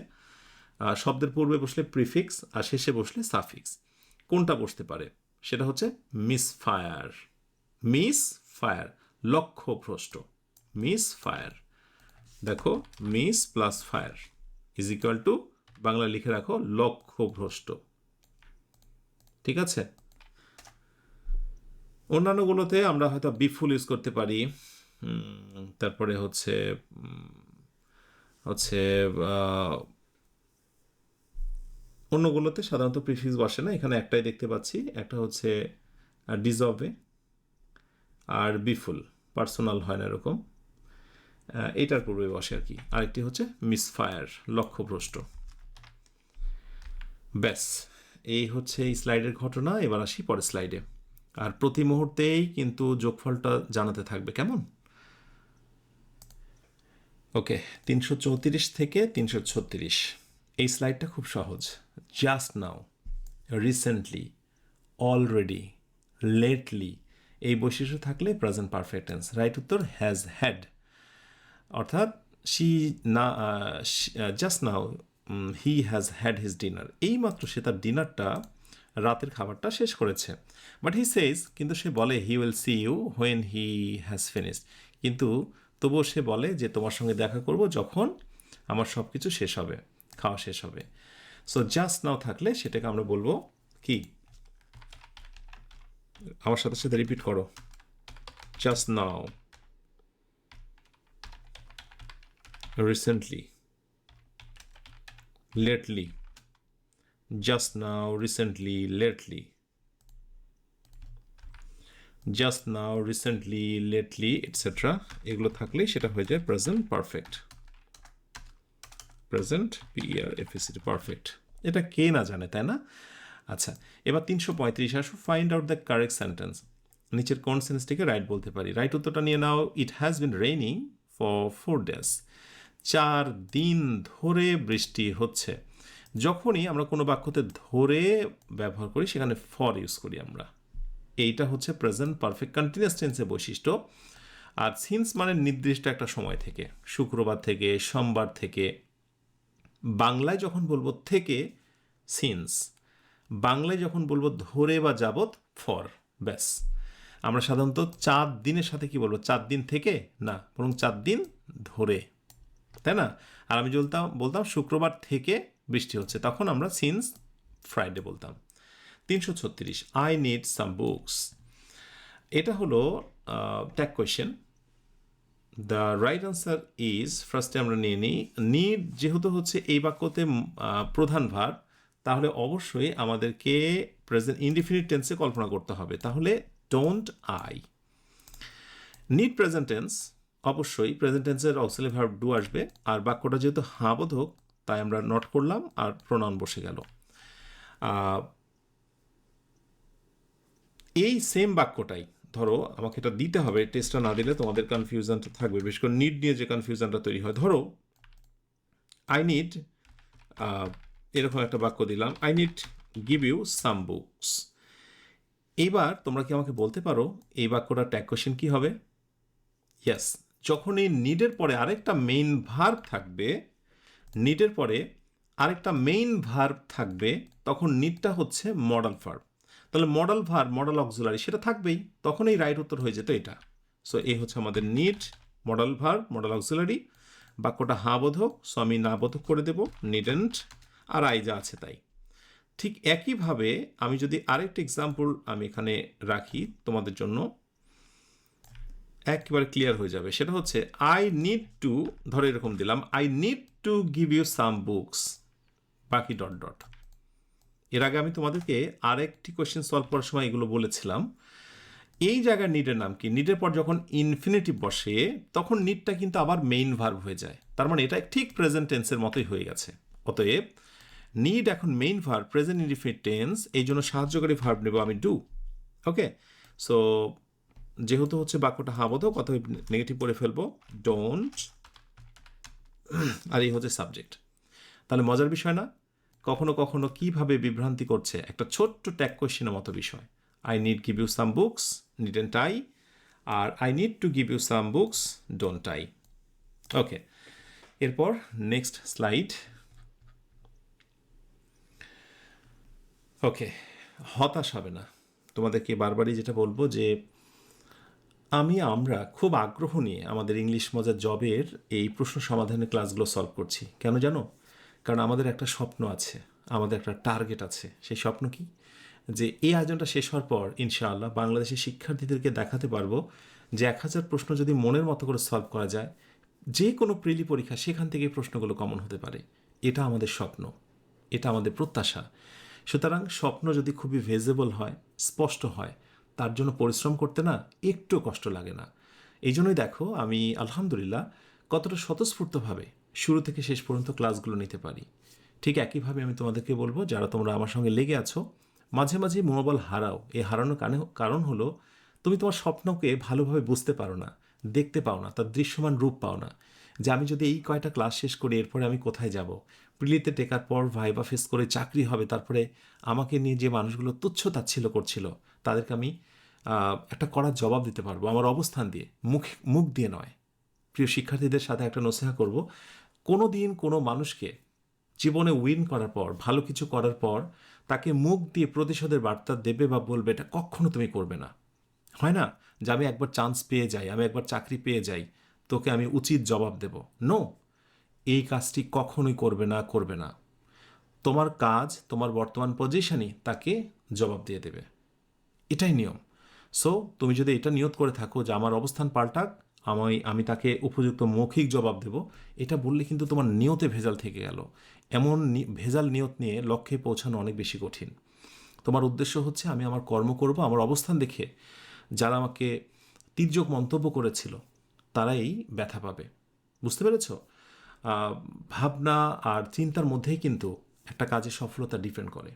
শব্দের পূর্বে বসলে প্রিফিক্স আর শেষে বসলে সাফিক্স। কোনটা বসতে পারে? সেটা হচ্ছে মিস ফায়ার। মিস ফায়ার, লক্ষ্যভ্রষ্ট, মিস ফায়ার। দেখো miss plus fire is equal to Bangla লিখে রাখো লক্ষ্যভ্রষ্ট। ঠিক আছে, অন্যান্যগুলোতে আমরা হয়তো বিফুল ইউজ করতে পারি। তারপরে হচ্ছে হচ্ছে আহ, অন্যগুলোতে সাধারণত প্রিফিক্স বসে না, এখানে একটাই দেখতে পাচ্ছি, একটা হচ্ছে ডিজবে আর বিফুল, পার্সোনাল হয় না এরকম, এটার পূর্বে বসে আর কি। আরেকটি হচ্ছে মিসফায়ার, লক্ষ্যভ্রষ্ট। ব্যাস, এই হচ্ছে এই স্লাইডের ঘটনা। এবার আসি পরের স্লাইডে। আর প্রতি মুহূর্তেই কিন্তু যোগফলটা জানাতে থাকবে, কেমন? ওকে, 334 থেকে 336। এই স্লাইডটা খুব সহজ। Just now, recently, already, lately, এই বৈশিষ্ট্য থাকলে প্রেজেন্ট পারফেক্ট টেন্স। রাইট উত্তর হ্যাজ হ্যাড, অর্থাৎ শি না, just now he has had his dinner, এইমাত্র সে তার ডিনারটা, রাতের খাবারটা শেষ করেছে। বাট হি সেজ, কিন্তু সে বলে he will see you when he has finished, কিন্তু তবুও সে বলে যে তোমার সঙ্গে দেখা করব যখন আমার সব কিছু শেষ হবে, খাওয়া শেষ হবে। সো জাস্ট নাও থাকলে সেটাকে আমরা বলবো কি? আমার সাথে সাথে রিপিট করো, just now, recently, lately, just now, recently, lately, just now, recently, lately, etc. এগুলো থাকলেই সেটা হয়ে যায় present perfect. Present PERFECT, perfect. এটা কে না জানে, তাই না? আচ্ছা, এবার 335 আসো, find out the correct sentence. নিচের কোন সেন্সটিকে রাইট বলতে পারি? রাইট উত্তরটা নিয়ে নাও। It has been raining for 4 days, 4 দিন ধরে বৃষ্টি হচ্ছে। যখনই আমরা কোনো বাক্যতে ধরে ব্যবহার করি সেখানে ফর ইউজ করি আমরা। এইটা হচ্ছে প্রেজেন্ট পারফেক্ট কন্টিনিউয়াস টেন্সের বৈশিষ্ট্য। আর সিন্স মানে নির্দিষ্ট একটা সময় থেকে, শুক্রবার থেকে, সোমবার থেকে। বাংলায় যখন বলবো থেকে, সিন্স। বাংলায় যখন বলবো ধরে বা যাবত, ফর। ব্যাস, আমরা সাধারণত 4 দিনের সাথে কি বলবো? 4 দিন থেকে না, বরং 4 দিন ধরে, তাই না? আর আমি বলতাম শুক্রবার থেকে বৃষ্টি হচ্ছে, তখন আমরা সিন্স ফ্রাইডে বলতাম। 336, আই নিড সাম বুকস। এটা হলো tag question. The right answer is, ফার্স্টে আমরা নিয়ে নিই, নিড যেহেতু হচ্ছে এই বাক্যতে প্রধান ভার, তাহলে অবশ্যই আমাদেরকে প্রেজেন্ট ইনডিফিনিট টেন্সে কল্পনা করতে হবে। তাহলে don't I. Need present tense, অবশ্যই প্রেজেন্ট টেন্সের অক্সিলারি ভার্ব ডু আসবে। আর বাক্যটা যেহেতু হ্যাঁ বোধক, তাই আমরা নট করলাম আর প্রোনাউন বসে গেল। এই সেম বাক্যটাই ধরো, আমাকে এটা দিতে হবে, টেস্টটা না দিলে তোমাদের কনফিউশনটা থাকবে, বিশেষ করে নিড নিয়ে যে কনফিউশনটা তৈরি হয়। ধরো আই নিড, এরকম একটা বাক্য দিলাম, I need give you some books. এইবার তোমরা কি আমাকে বলতে পারো এই বাক্যটা ট্যাগ কোয়েশ্চেন কি হবে? ইয়েস, যখন এই নিডের পরে আরেকটা মেইন ভার্ব থাকবে, নিডের পরে আরেকটা মেইন ভার্ব থাকবে, তখন নিডটা হচ্ছে মডাল ভার্ব। তাহলে মডাল ভার্ব, মডাল অক্সিলারি সেটা থাকবেই, তখন এই রাইট উত্তর হয়ে যেত এটা। সো এই হচ্ছে আমাদের need, modal verb, modal auxiliary. বাক্যটা হ্যাঁ বোধক, সো আমি না বোধক করে দেব, নিডেন্ট, আর আই যা আছে তাই। ঠিক একইভাবে আমি যদি আরেকটা এক্সাম্পল আমি এখানে রাখি তোমাদের জন্য, একেবারে ক্লিয়ার হয়ে যাবে। সেটা হচ্ছে আই নিড টু, ধরো এরকম দিলাম, I need to give you some books, বাকি ডট ডট। এর আগে আমি তোমাদেরকে আরেকটি কোয়েশ্চেন সলভ করার সময় এগুলো বলেছিলাম। এই জায়গার নিডের নাম কি? নিডের পর যখন ইনফিনিটিভ বসে, তখন নিডটা কিন্তু আবার মেইন ভার্ব হয়ে যায়। তার মানে এটা ঠিক প্রেজেন্ট টেন্সের মতোই হয়ে গেছে। অতএব নিড এখন main verb, present indefinite tense, এই জন্য সাহায্যকারী ভার্ব নেব আমি ডু। ওকে, সো যেহেতু হচ্ছে বাক্যটা হ্যাঁ বোধক, অতএব নেগেটিভ করে ফেলবো, ডোন্ট, আর এই হচ্ছে সাবজেক্ট। তাহলে মজার বিষয় না? কখনো কখনো কিভাবে বিভ্রান্তি করছে একটা ছোট্ট ট্যাগ কোয়েশ্চেনের মতো বিষয়। I need give you some books, needn't I, আর I need to give you some books, don't I. Okay, এরপর নেক্সট স্লাইড। ওকে, হতাশ হবে না। তোমাদেরকে বারবারই যেটা বলবো যে আমরা খুব আগ্রহ নিয়ে আমাদের ইংলিশ মজার জবের এই প্রশ্ন সমাধানের ক্লাসগুলো সলভ করছি। কেন জানো? কারণ আমাদের একটা স্বপ্ন আছে, আমাদের একটা টার্গেট আছে। সেই স্বপ্ন কি? যে এই আয়োজনটা শেষ হওয়ার পর ইনশাআল্লাহ বাংলাদেশের শিক্ষার্থীদেরকে দেখাতে পারবো যে 1000 প্রশ্ন যদি মনের মতো করে সলভ করা যায়, যে কোনো প্রিলি পরীক্ষা সেখান থেকে প্রশ্নগুলো কমন হতে পারে। এটা আমাদের স্বপ্ন, এটা আমাদের প্রত্যাশা। সুতরাং স্বপ্ন যদি খুবই ভিজিবল হয়, স্পষ্ট হয়, তার জন্য পরিশ্রম করতে না একটু কষ্ট লাগে না। এই জন্যই দেখো আমি আলহামদুলিল্লাহ কতটা স্বতঃস্ফূর্তভাবে শুরু থেকে শেষ পর্যন্ত ক্লাসগুলো নিতে পারি। ঠিক একইভাবে আমি তোমাদেরকে বলবো, যারা তোমরা আমার সঙ্গে লেগে আছো, মাঝে মাঝে মনোবল হারাও। এই হারানোর কারণ হলো তুমি তোমার স্বপ্নকে ভালোভাবে বুঝতে পারো না, দেখতে পাও না, তার দৃশ্যমান রূপ পাও না। যে আমি যদি এই কয়টা ক্লাস শেষ করি এরপরে আমি কোথায় যাব, প্রিলিতে টেকার পর ভাইবা ফেস করে চাকরি হবে, তারপরে আমাকে নিয়ে যে মানুষগুলো তুচ্ছ তাচ্ছিল্য করছিল তাদেরকে আমি একটা কড়া জবাব দিতে পারবো আমার অবস্থান দিয়ে, মুখ দিয়ে নয়। প্রিয় শিক্ষার্থীদের সাথে একটা নসিহা করব, কোনো দিন কোনো মানুষকে জীবনে উইন করার পর, ভালো কিছু করার পর তাকে মুখ দিয়ে প্রতিশোধের বার্তা দেবে বা বলবে, এটা কখনো তুমি করবে না। হয় না যে আমি একবার চান্স পেয়ে যাই, আমি একবার চাকরি পেয়ে যাই, তোকে আমি উচিত জবাব দেব। নো, এই কাজটি কখনোই করবে না, করবে না। তোমার কাজ, তোমার বর্তমান পজিশনই তাকে জবাব দিয়ে দেবে। এটাই নিয়ম। সো তুমি যদি এটা নিয়ত করে থাকো যে আমার অবস্থান পাল্টাক, আমি তাকে উপযুক্ত মৌখিক জবাব দেব, এটা বললে কিন্তু তোমার নিয়তে ভেজাল থেকে গেল। এমন ভেজাল নিয়ত নিয়ে লক্ষ্যে পৌঁছানো অনেক বেশি কঠিন। তোমার উদ্দেশ্য হচ্ছে আমি আমার কর্ম করব, আমার অবস্থান দেখে যারা আমাকে তির্যক মন্তব্য করেছিল তারাই ব্যথা পাবে। বুঝতে পেরেছ? ভাবনা আর চিন্তার মধ্যেই কিন্তু একটা কাজের সফলতা ডিপেন্ড করে।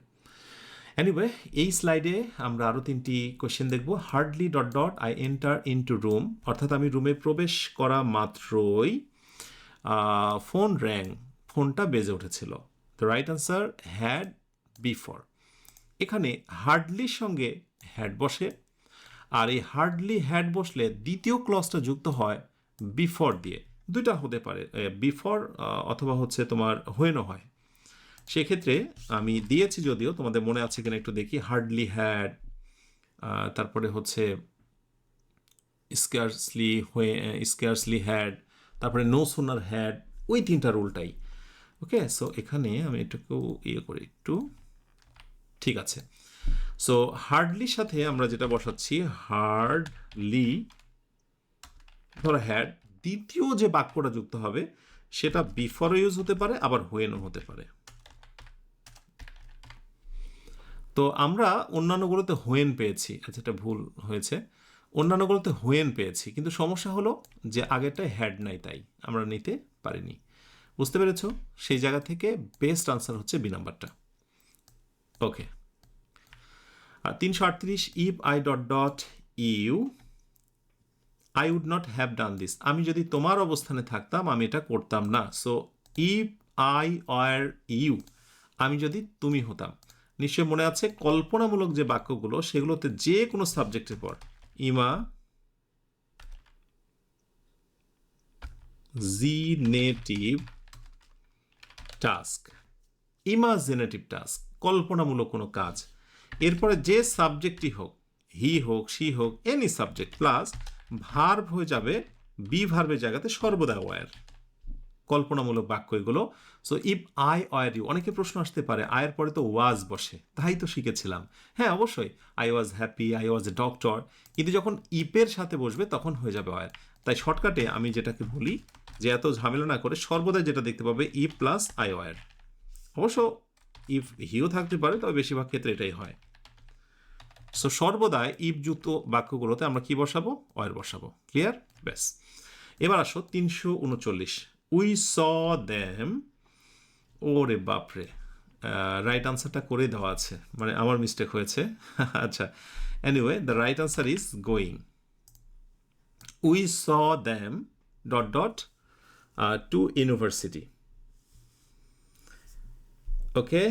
এনিওয়ে, এই স্লাইডে আমরা আরও 3টি কোয়েশ্চেন দেখব। Hardly dot dot I enter into room, অর্থাৎ আমি রুমে প্রবেশ করা মাত্রই ফোন র্যাং, ফোনটা বেজে উঠেছিল। The right answer had before. এখানে হার্ডলির সঙ্গে হ্যাড বসে, আর এই হার্ডলি হ্যাড বসলে দ্বিতীয় ক্লজটা যুক্ত হয় বিফোর দিয়ে। দুইটা হতে পারে, বিফোর অথবা হচ্ছে তোমার হোয়েনও হয়। সেক্ষেত্রে আমি দিয়েছি, যদিও তোমাদের মনে আছে কিনা একটু দেখি। হার্ডলি হ্যাড, তারপরে হচ্ছে স্কেয়ার্সলি হ্যাড, তারপরে নো সুনার হ্যাড, ওই 3টা রুলটাই। ওকে, সো এখানে আমি এটাকেও করি একটু। ঠিক আছে, সো হার্ডলির সাথে আমরা যেটা বসাচ্ছি, হার্ডলি ধরো হ্যাড, দ্বিতীয় যে বাক্যটা যুক্ত হবে সেটা বিফোরও ইউজ হতে পারে, আবার হোয়েনও হতে পারে। তো আমরা অন্যান্যগুলোতে হোয়েন পেয়েছি। আচ্ছা, এটা ভুল হয়েছে, অন্যান্যগুলোতে হোয়েন পেয়েছি, কিন্তু সমস্যা হলো যে আগেরটায় হ্যাড নাই, তাই আমরা নিতে পারিনি। বুঝতে পেরেছ? সেই জায়গা থেকে বেস্ট আনসার হচ্ছে বি নাম্বারটা। ওকে, আর 338, if I dot dot you I would not have done this, আমি যদি তোমার অবস্থানে থাকতাম আমি এটা করতাম না। So if I are you, আমি যদি তুমি হতাম। নিশ্চয় মনে আছে কল্পনামূলক যে বাক্যগুলো সেগুলোতে যে কোনো সাবজেক্টের পর ইমা জিনেটিভ টাস্ক, ইমাজিনেটিভ টাস্ক, কল্পনামূলক কোনো কাজ, এরপরে যে সাবজেক্টই হোক, হি হোক, শি হোক, এনি সাবজেক্ট প্লাস ভার্ব হয়ে যাবে বি ভার্বের জায়গাতে সর্বদা ওয়ার। কল্পনামূলক বাক্য এগুলো। So if I were you, অনেকে প্রশ্ন আসতে পারে আয়ের পরে তো ওয়াজ বসে, তাই তো শিখেছিলাম। হ্যাঁ অবশ্যই, I was happy, I was a doctor, কিন্তু যখন ইপের সাথে বসবে তখন হয়ে যাবে ওয়ার। তাই শর্টকাটে আমি যেটাকে বলি যে এত ঝামেলা না করে সর্বদাই যেটা দেখতে পাবে ইফ প্লাস আই ওয়ার। অবশ্য ইফ হিও থাকতে পারে, তবে বেশিরভাগ ক্ষেত্রে এটাই হয়। সো সর্বদাই ইফ যুক্ত বাক্যগুলোতে আমরা কি বসাবো? ওয়ার বসাবো। ক্লিয়ার? ব্যাস। এবার আসো 339, উই স দ্যাম। ওরে বাপরে, রাইট আনসারটা করে দেওয়া আছে, মানে আমার মিস্টেক হয়েছে। আচ্ছা, anyway the right answer is going. We saw them dot dot to university. Okay,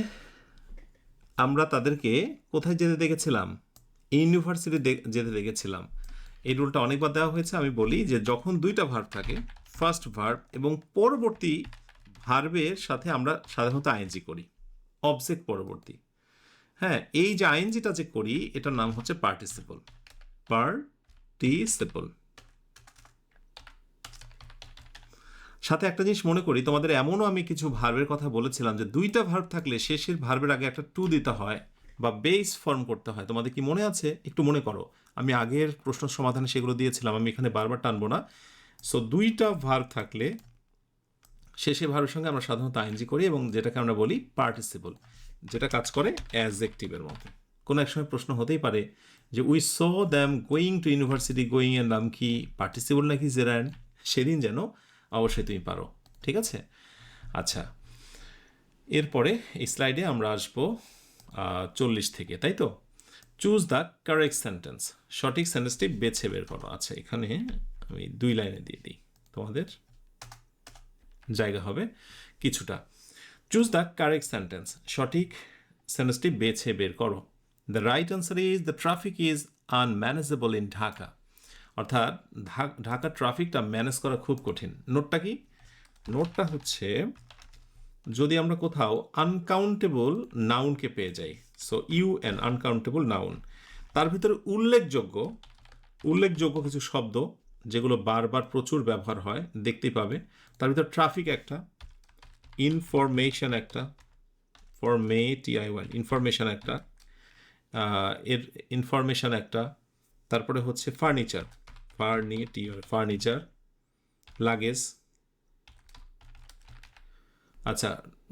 আমরা তাদেরকে কোথায় যেতে দেখেছিলাম? ইউনিভার্সিটি যেতে দেখেছিলাম। এই রুলটা অনেকবার দেওয়া হয়েছে। আমি বলি যে যখন দুইটা ভার্ব থাকে, ফার্স্ট ভার্ব এবং পরবর্তী ভার্বের সাথে আমরা সাধারণত আইএনজি করি, অবজেক্ট পরবর্তী। হ্যাঁ, এই যে আইএনজিটা যে করি এটার নাম হচ্ছে পার্টিসিপল। পার্টিসিপল। সাথে একটা জিনিস মনে করি, তোমাদের এমনও আমি কিছু ভার্বের কথা বলেছিলাম যে দুইটা ভার্ব থাকলে শেষের ভার্বের আগে একটা টু দিতে হয় বা বেস ফর্ম করতে হয়। তোমাদের কি মনে আছে? একটু মনে করো, আমি আগের প্রশ্ন সমাধানে সেগুলো দিয়েছিলাম, আমি এখানে বারবার টানবো না। সো দুইটা ভার্ব থাকলে শেষে ভার্বের সঙ্গে আমরা সাধারণত আইএনজি করি এবং যেটাকে আমরা বলি পার্টিসিপল, যেটা কাজ করে অ্যাডজেক্টিভের মতো। কোনো এক সময় প্রশ্ন হতেই পারে যে we saw them going to university, going এর নাম কি পার্টিসিপল নাকি জেরান্ড? সেদিন যেন অবশ্যই তুমি পারো, ঠিক আছে? আচ্ছা, এরপরে এই স্লাইডে আমরা আসবো 40 থেকে, তাই তো? চুজ দ্য কারেক্ট সেন্টেন্স, সঠিক সেন্টেন্সটি বেছে বের করো। আচ্ছা, এখানে আমি 2 লাইনে দিয়ে দিই, তোমাদের জায়গা হবে কিছুটা। চুজ দ্য কারেক্ট সেন্টেন্স, সঠিক সেন্টেন্সটি বেছে বের করো। The right answer is the traffic is unmanageable in Dhaka. অর্থাৎ ঢাকা ট্রাফিকটা ম্যানেজ করা খুব কঠিন। নোটটা কি? নোটটা হচ্ছে যদি আমরা কোথাও আনকাউন্টেবল নাউনকে পেয়ে যাই, সো ইউএন, আনকাউন্টেবল নাউন, তার ভিতরে উল্লেখযোগ্য কিছু শব্দ যেগুলো বারবার প্রচুর ব্যবহার হয় দেখতেই পাবে। তার ভিতরে ট্রাফিক একটা, ইনফরমেশন একটা, ইনফরমেশন একটা, এর ইনফরমেশন একটা, তারপরে হচ্ছে ফার্নিচার, লাগেজ। আচ্ছা,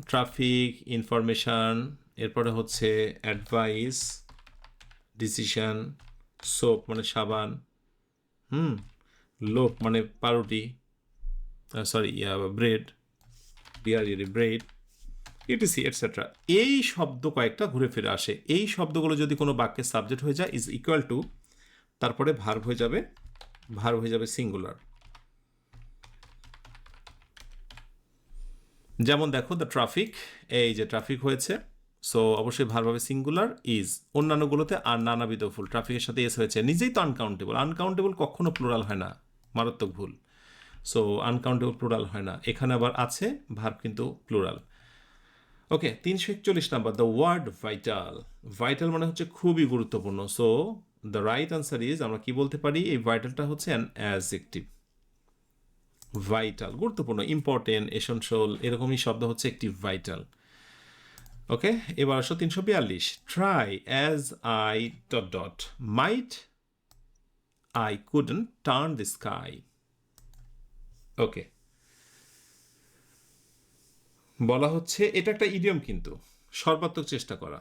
ট্রাফিক, ইনফরমেশন, এরপরে হচ্ছে অ্যাডভাইস, ডিসিশন, সোপ মানে সাবান, লোক মানে পাউরুটি, ব্রেড, ব্রেড, ইটিসি এটসেট্রা। এই শব্দ কয়েকটা ঘুরে ফিরে আসে। এই শব্দগুলো যদি কোনো বাক্যের সাবজেক্ট হয়ে যায়, ইজ ইকুয়াল টু, তারপরে ভার্ব হয়ে যাবে সিঙ্গুলার। যেমন দেখো, দ্য ট্রাফিক, এই যে ট্রাফিক হয়েছে, সো অবশ্যই ভার্ব হবে সিঙ্গুলার। ইজ, অন্যান্যগুলোতে আর নানাবিধ ফুল, ট্রাফিকের সাথে এস হয়েছে, নিজেই তো আনকাউন্টেবল কখনো প্লুরাল হয় না, মারাত্মক ভুল। সো আনকাউন্টেবল প্লুরাল হয় না, এখানে আবার আছে ভার্ব কিন্তু plural. Okay, 341 number, the word vital মানে হচ্ছে খুবই গুরুত্বপূর্ণ। So the right answer is, আমরা কি বলতে পারি, এই ভাইটালটা হচ্ছে অ্যান অ্যাডজেক্টিভ। ভাইটাল গুরুত্বপূর্ণ, ইম্পর্টেন্ট, এসেনশিয়াল, এরকমই শব্দ হচ্ছে একটি ভাইটাল। ওকে, এবার আসো 342, try as I might I couldn't turn the sky. Okay, বলা হচ্ছে এটা একটা ইডিয়ম, কিন্তু সর্বাত্মক চেষ্টা করা।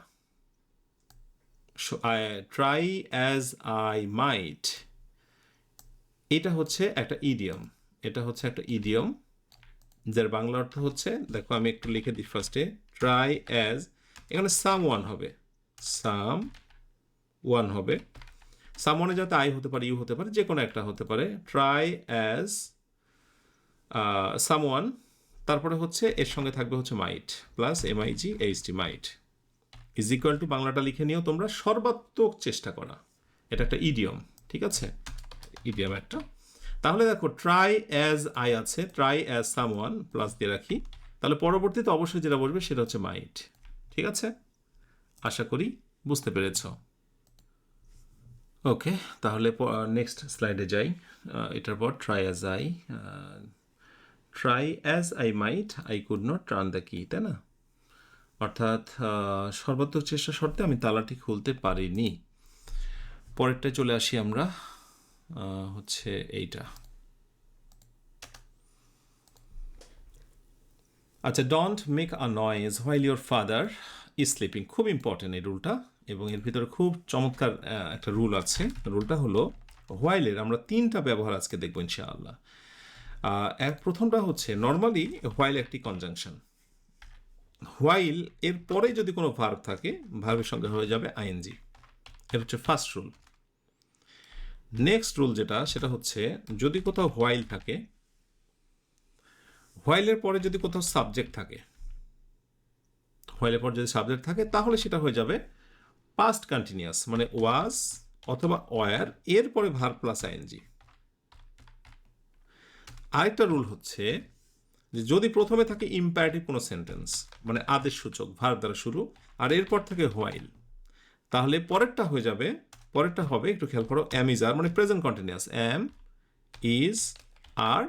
ট্রাই অ্যাজ আই মাইট, এটা হচ্ছে একটা ইডিয়ম, যার বাংলা অর্থ হচ্ছে, দেখো আমি একটু লিখে দিই ফার্স্টে, ট্রাই অ্যাজ, এখানে সাম ওয়ান হবে, সামওয়ানে যাতে আই হতে পারে, ইউ হতে পারে, যে কোনো একটা হতে পারে। ট্রাই অ্যাজ সামওয়ান, তারপরে হচ্ছে এর সঙ্গে থাকবে হচ্ছে মাইট plus MIGHT, might is equal two, বাংলাটা লিখে নিও তোমরা, সর্বাত্মক চেষ্টা করা। এটা একটা ইডিয়ম, ঠিক আছে, ইডিয়ম একটা। তাহলে দেখো, ট্রাই অ্যাজ আই আছে, ট্রাই অ্যাজ সামওয়ান প্লাস দিয়ে রাখি, তাহলে পরবর্তীতে অবশ্যই যেটা বসবে সেটা হচ্ছে মাইট। ঠিক আছে, আশা করি বুঝতে পেরেছ। ওকে, তাহলে নেক্সট স্লাইডে যাই। এটার পর try as I might I could not turn the কি, তাই না? অর্থাৎ সর্বাত্মক চেষ্টা শর্তে আমি তালাটি খুলতে পারিনি। পরেরটায় চলে আসি আমরা, হচ্ছে এইটা। আচ্ছা, don't make a noise while your father is sleeping, খুব ইম্পর্টেন্ট এই রুলটা, এবং এর ভিতরে খুব চমৎকার একটা রুল আছে। রুলটা হলো হোয়াইলের আমরা 3টা ব্যবহার আজকে দেখবো ইনশাআল্লাহ। প্রথমটা হচ্ছে, নর্মালি হোয়াইল একটি কনজাংশন, হোয়াইল এর পরে যদি কোনো ভার্ব থাকে, ভার্বের সঙ্গে হয়ে যাবে আইএনজি। এটা হচ্ছে ফার্স্ট রুল। নেক্সট রুল যেটা, সেটা হচ্ছে যদি কোথাও হোয়াইল থাকে, হোয়াইলের পরে যদি কোথাও সাবজেক্ট থাকে, তাহলে সেটা হয়ে যাবে পাস্ট কন্টিনিউয়াস, মানে ওয়াজ অথবা ওয়ার, এরপরে ভার্ব প্লাস আইএনজি। আরেকটা রুল হচ্ছে যে যদি প্রথমে থাকে ইম্পারেটিভ কোনো সেন্টেন্স, মানে আদেশ সূচক ভার্ব দ্বারা শুরু, আর এরপর থাকে হোয়াইল, তাহলে পরেরটা হয়ে যাবে পরেরটা হবে, একটু খেয়াল করো, এম ইজ আর মানে present continuous, am is are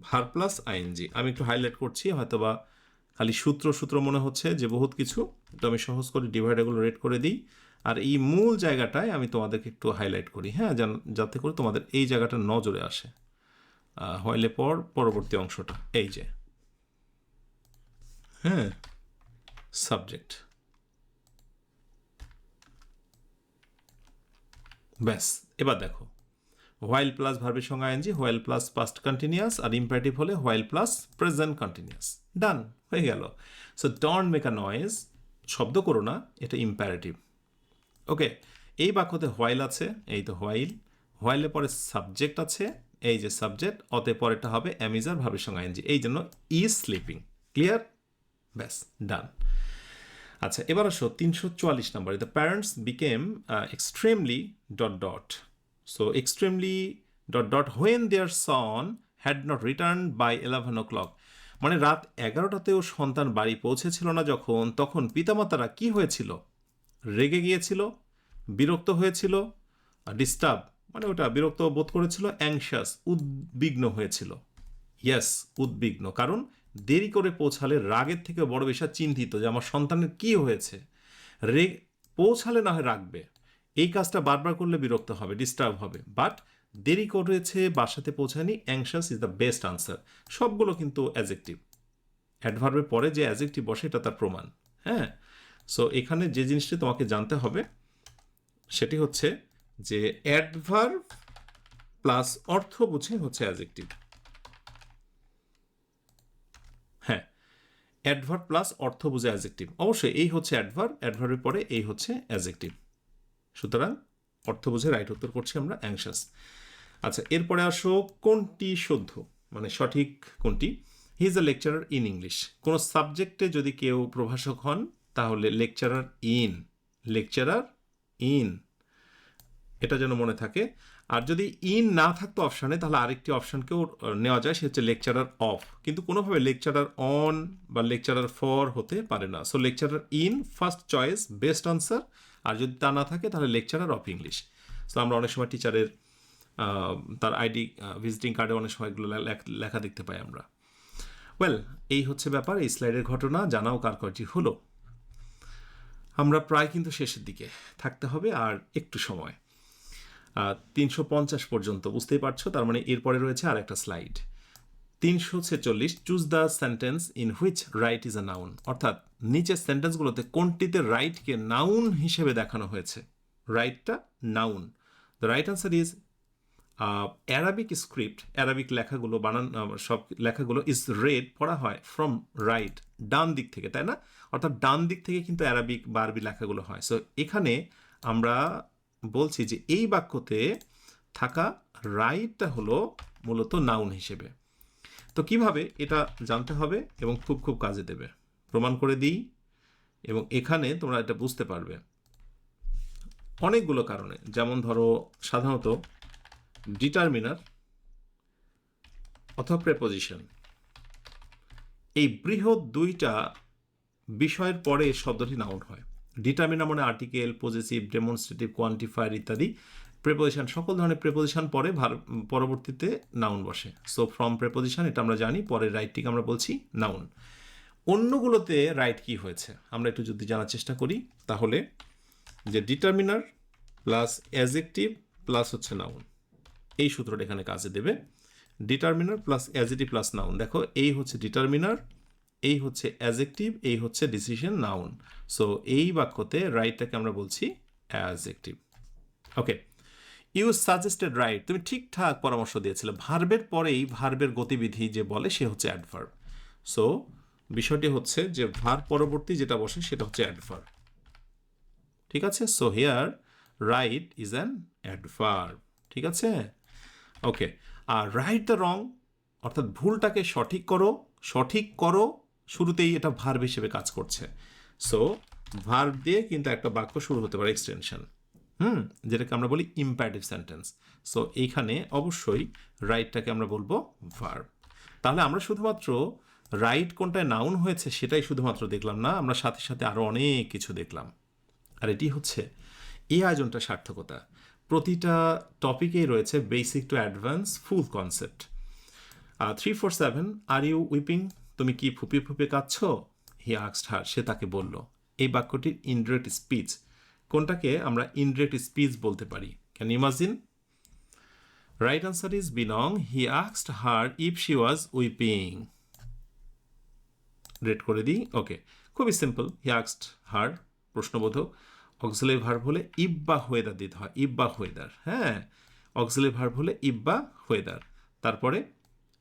verb plus ING. আমি একটু হাইলাইট করছি, হয়তোবা খালি সূত্র সূত্র মনে হচ্ছে যে বহুত কিছু, তো আমি সহজ করে ডিভাইডারগুলো রেড করে দিই, আর এই মূল জায়গাটায় আমি তোমাদেরকে একটু হাইলাইট করি, হ্যাঁ, যাতে করে তোমাদের এই জায়গাটা নজরে আসে। হইলে পরবর্তী অংশটা এই যে, হ্যাঁ, সাবজেক্ট, ব্যাস। এবার দেখো, হোয়াইল প্লাস ভার্বের সঙ্গে ING, while plus past continuous, আর ইম্পারেটিভ হলে while plus present continuous. Done হয়ে গেল। So don't make a noise, শব্দ করো না, এটা ইম্পারেটিভ। ওকে, এই বাক্যতে হোয়াইল আছে, এই তো হোয়াইল, হোয়াইলের পরে সাবজেক্ট আছে, এই যে সাবজেক্ট, অতএব পরেরটা হবে অ্যামিজার ভার্বের সঙ্গে আইএনজি, এই জন্য ইজ স্লিপিং। ক্লিয়ার? ব্যাস, ডান। আচ্ছা, এবার আসো 344 নম্বরে, the parents became extremely dot dot. So extremely dot dot when their son had not return by 11 o'clock, মানে রাত 11টাতেও সন্তান বাড়ি পৌঁছেছিল না যখন, তখন পিতামাতারা কি হয়েছিল? রেগে গিয়েছিল, বিরক্ত হয়েছিল, ডিস্টার্ব মানে ওটা বিরক্ত বোধ করেছিল, অ্যাংশাস উদ্বিগ্ন হয়েছিল। ইয়েস, উদ্বিগ্ন, কারণ দেরি করে পৌঁছালে রাগের থেকে বড় বেশি চিন্তিত যে আমার সন্তানের কি হয়েছে। পৌঁছালে না হয় রাখবে, এই কাজটা বারবার করলে বিরক্ত হবে, ডিস্টার্ব হবে, বাট দেরি করেছে, বাসাতে পৌঁছায়নি, anxious is the best answer. সবগুলো কিন্তু অ্যাজেক্টিভ, অ্যাডভার্বের পরে যে অ্যাজেক্টিভ বসে এটা তার প্রমাণ। হ্যাঁ, সো এখানে যে জিনিসটি তোমাকে জানতে হবে সেটি হচ্ছে যে অ্যাডভার্ব প্লাস অর্থ বুঝে হচ্ছে অ্যাজেক্টিভ। হ্যাঁ, অ্যাডভার্ব প্লাস অর্থ বুঝে অ্যাজেক্টিভ, অবশ্যই এই হচ্ছে অ্যাডভার্ব, অ্যাডভার্বের পরে এই হচ্ছে অ্যাজেক্টিভ। সুতরাং অর্থ বুঝে রাইট উত্তর করছি আমরা, অ্যাংশাস। আচ্ছা, এরপরে আসো কোনটি শুদ্ধ, মানে সঠিক কোনটি। He is a lecturer in English. কোনো সাবজেক্টে যদি কেউ প্রভাষক হন তাহলে লেকচারার ইন, লেকচারার ইন, এটা যেন মনে থাকে। আর যদি ইন না থাকতো অপশানে, তাহলে আরেকটি অপশানকেও নেওয়া যায়, সে হচ্ছে লেকচারার অফ, কিন্তু কোনোভাবে লেকচারার অন বা লেকচারার ফর হতে পারে না। So lecturer in first choice, best answer. আর যদি তা না থাকে তাহলে লেকচারার অফ ইংলিশ। সো আমরা অনেক সময় টিচারের তার আইডি ভিজিটিং কার্ডে অনেক সময় এগুলো লেখা দেখতে পাই আমরা। ওয়েল, এই হচ্ছে ব্যাপার, এই স্লাইডের ঘটনা জানাও কার কয়টি হলো। আমরা প্রায় কিন্তু শেষের দিকে থাকতে হবে, আর একটু সময়, 350 পর্যন্ত, বুঝতেই পারছো, তার মানে এরপরে রয়েছে আর একটা slide. 346, choose the sentence in which right is a noun, অর্থাৎ নিচের সেন্টেন্সগুলোতে কোনটিতে রাইটকে নাউন হিসেবে দেখানো হয়েছে। রাইটটা noun. The right answer is Arabic script, Arabic লেখাগুলো সব লেখাগুলো ইজ রেড, পড়া হয় ফ্রম রাইট, ডান দিক থেকে, তাই না? অর্থাৎ ডান দিক থেকে কিন্তু অ্যারাবিক বা আরবি লেখাগুলো হয়। সো এখানে আমরা বলছি যে এই বাক্যতে থাকা রাইটটা হলো মূলত নাউন হিসেবে। তো কিভাবে এটা জানতে হবে এবং খুব খুব কাজে দেবে, প্রমাণ করে দিই, এবং এখানে তোমরা এটা বুঝতে পারবে অনেকগুলো কারণে। যেমন ধরো, সাধারণত ডিটারমিনার অথবা প্রেপোজিশন, এই বৃহৎ দুইটা বিষয়ের পরে শব্দটি নাউন হয়। ডিটারমিনার মানে আর্টিকেল, পজেসিভ, ডেমনস্ট্রেটিভ, কোয়ান্টিফায়ার ইত্যাদি। প্রেপোজিশন, সকল ধরনের প্রেপোজিশন পরে পরবর্তীতে নাউন বসে। সো ফ্রম প্রেপোজিশন, এটা আমরা জানি, পরের রাইটটিকে আমরা বলছি নাউন। অন্যগুলোতে রাইট কি হয়েছে আমরা একটু যদি জানার চেষ্টা করি, তাহলে যে ডিটারমিনার প্লাস অ্যাজেক্টিভ প্লাস হচ্ছে নাউন, এই সূত্রটা এখানে কাজে দেবে। Determiner plus adjective plus noun, দেখো এই হচ্ছে ডিটারমিনার, এই হচ্ছে অ্যাজেক্টিভ, এই হচ্ছে ডিসিশন নাউন। সো এই বাক্যতে রাইটটাকে আমরা বলছি adjective. Okay, you suggested right, তুমি ঠিকঠাক পরামর্শ দিয়েছিলে। ভার্বের পরেই ভার্বের গতিবিধি যে বলে সে হচ্ছে অ্যাডভার্ব। সো বিষয়টি হচ্ছে যে ভার্ব পরবর্তী যেটা বসে সেটা হচ্ছে অ্যাডভার্ব, ঠিক আছে? So here right is an adverb, ঠিক আছে? ওকে, আর রাইট দ্য রং, অর্থাৎ ভুলটাকে সঠিক করো, সঠিক করো, শুরুতেই এটা ভার্ব হিসেবে কাজ করছে। সো ভার্ব দিয়ে কিন্তু একটা বাক্য শুরু হতে পারে, এক্সটেনশন, যেটাকে আমরা বলি ইম্পারেটিভ সেন্টেন্স। সো এইখানে অবশ্যই রাইটটাকে আমরা বলবো ভার্ব। তাহলে আমরা শুধুমাত্র রাইট কোনটায় নাউন হয়েছে সেটাই শুধুমাত্র দেখলাম না, আমরা সাথে সাথে আরও অনেক কিছু দেখলাম। আর এটি হচ্ছে এই আয়োজনটা সার্থকতা। প্রতিটা টপিকেই রয়েছে basic to advance full concept. 347, are you weeping, তুমি কি ফুপিয়ে ফুপিয়ে কাঁদছ? হি আক্সড হার, সে তাকে বলল। এই বাক্যটির ইনডিরেক্ট স্পিচ, কোনটাকে আমরা ইনডিরেক্ট স্পিচ বলতে পারি? Can you imagine? Right answer is belong. He আক্সড her if she was weeping. Read করে দিই। ওকে, খুবই সিম্পল। হি আক্সড হার প্রশ্নবোধক, অক্সিলারি ভার্ব হলে ইফ বা হোয়েদার দিতে হয়, ইফ বা হোয়েদার। হ্যাঁ, অক্সিলারি ভার্ব হলে ইফ বা হোয়েদার, তারপরে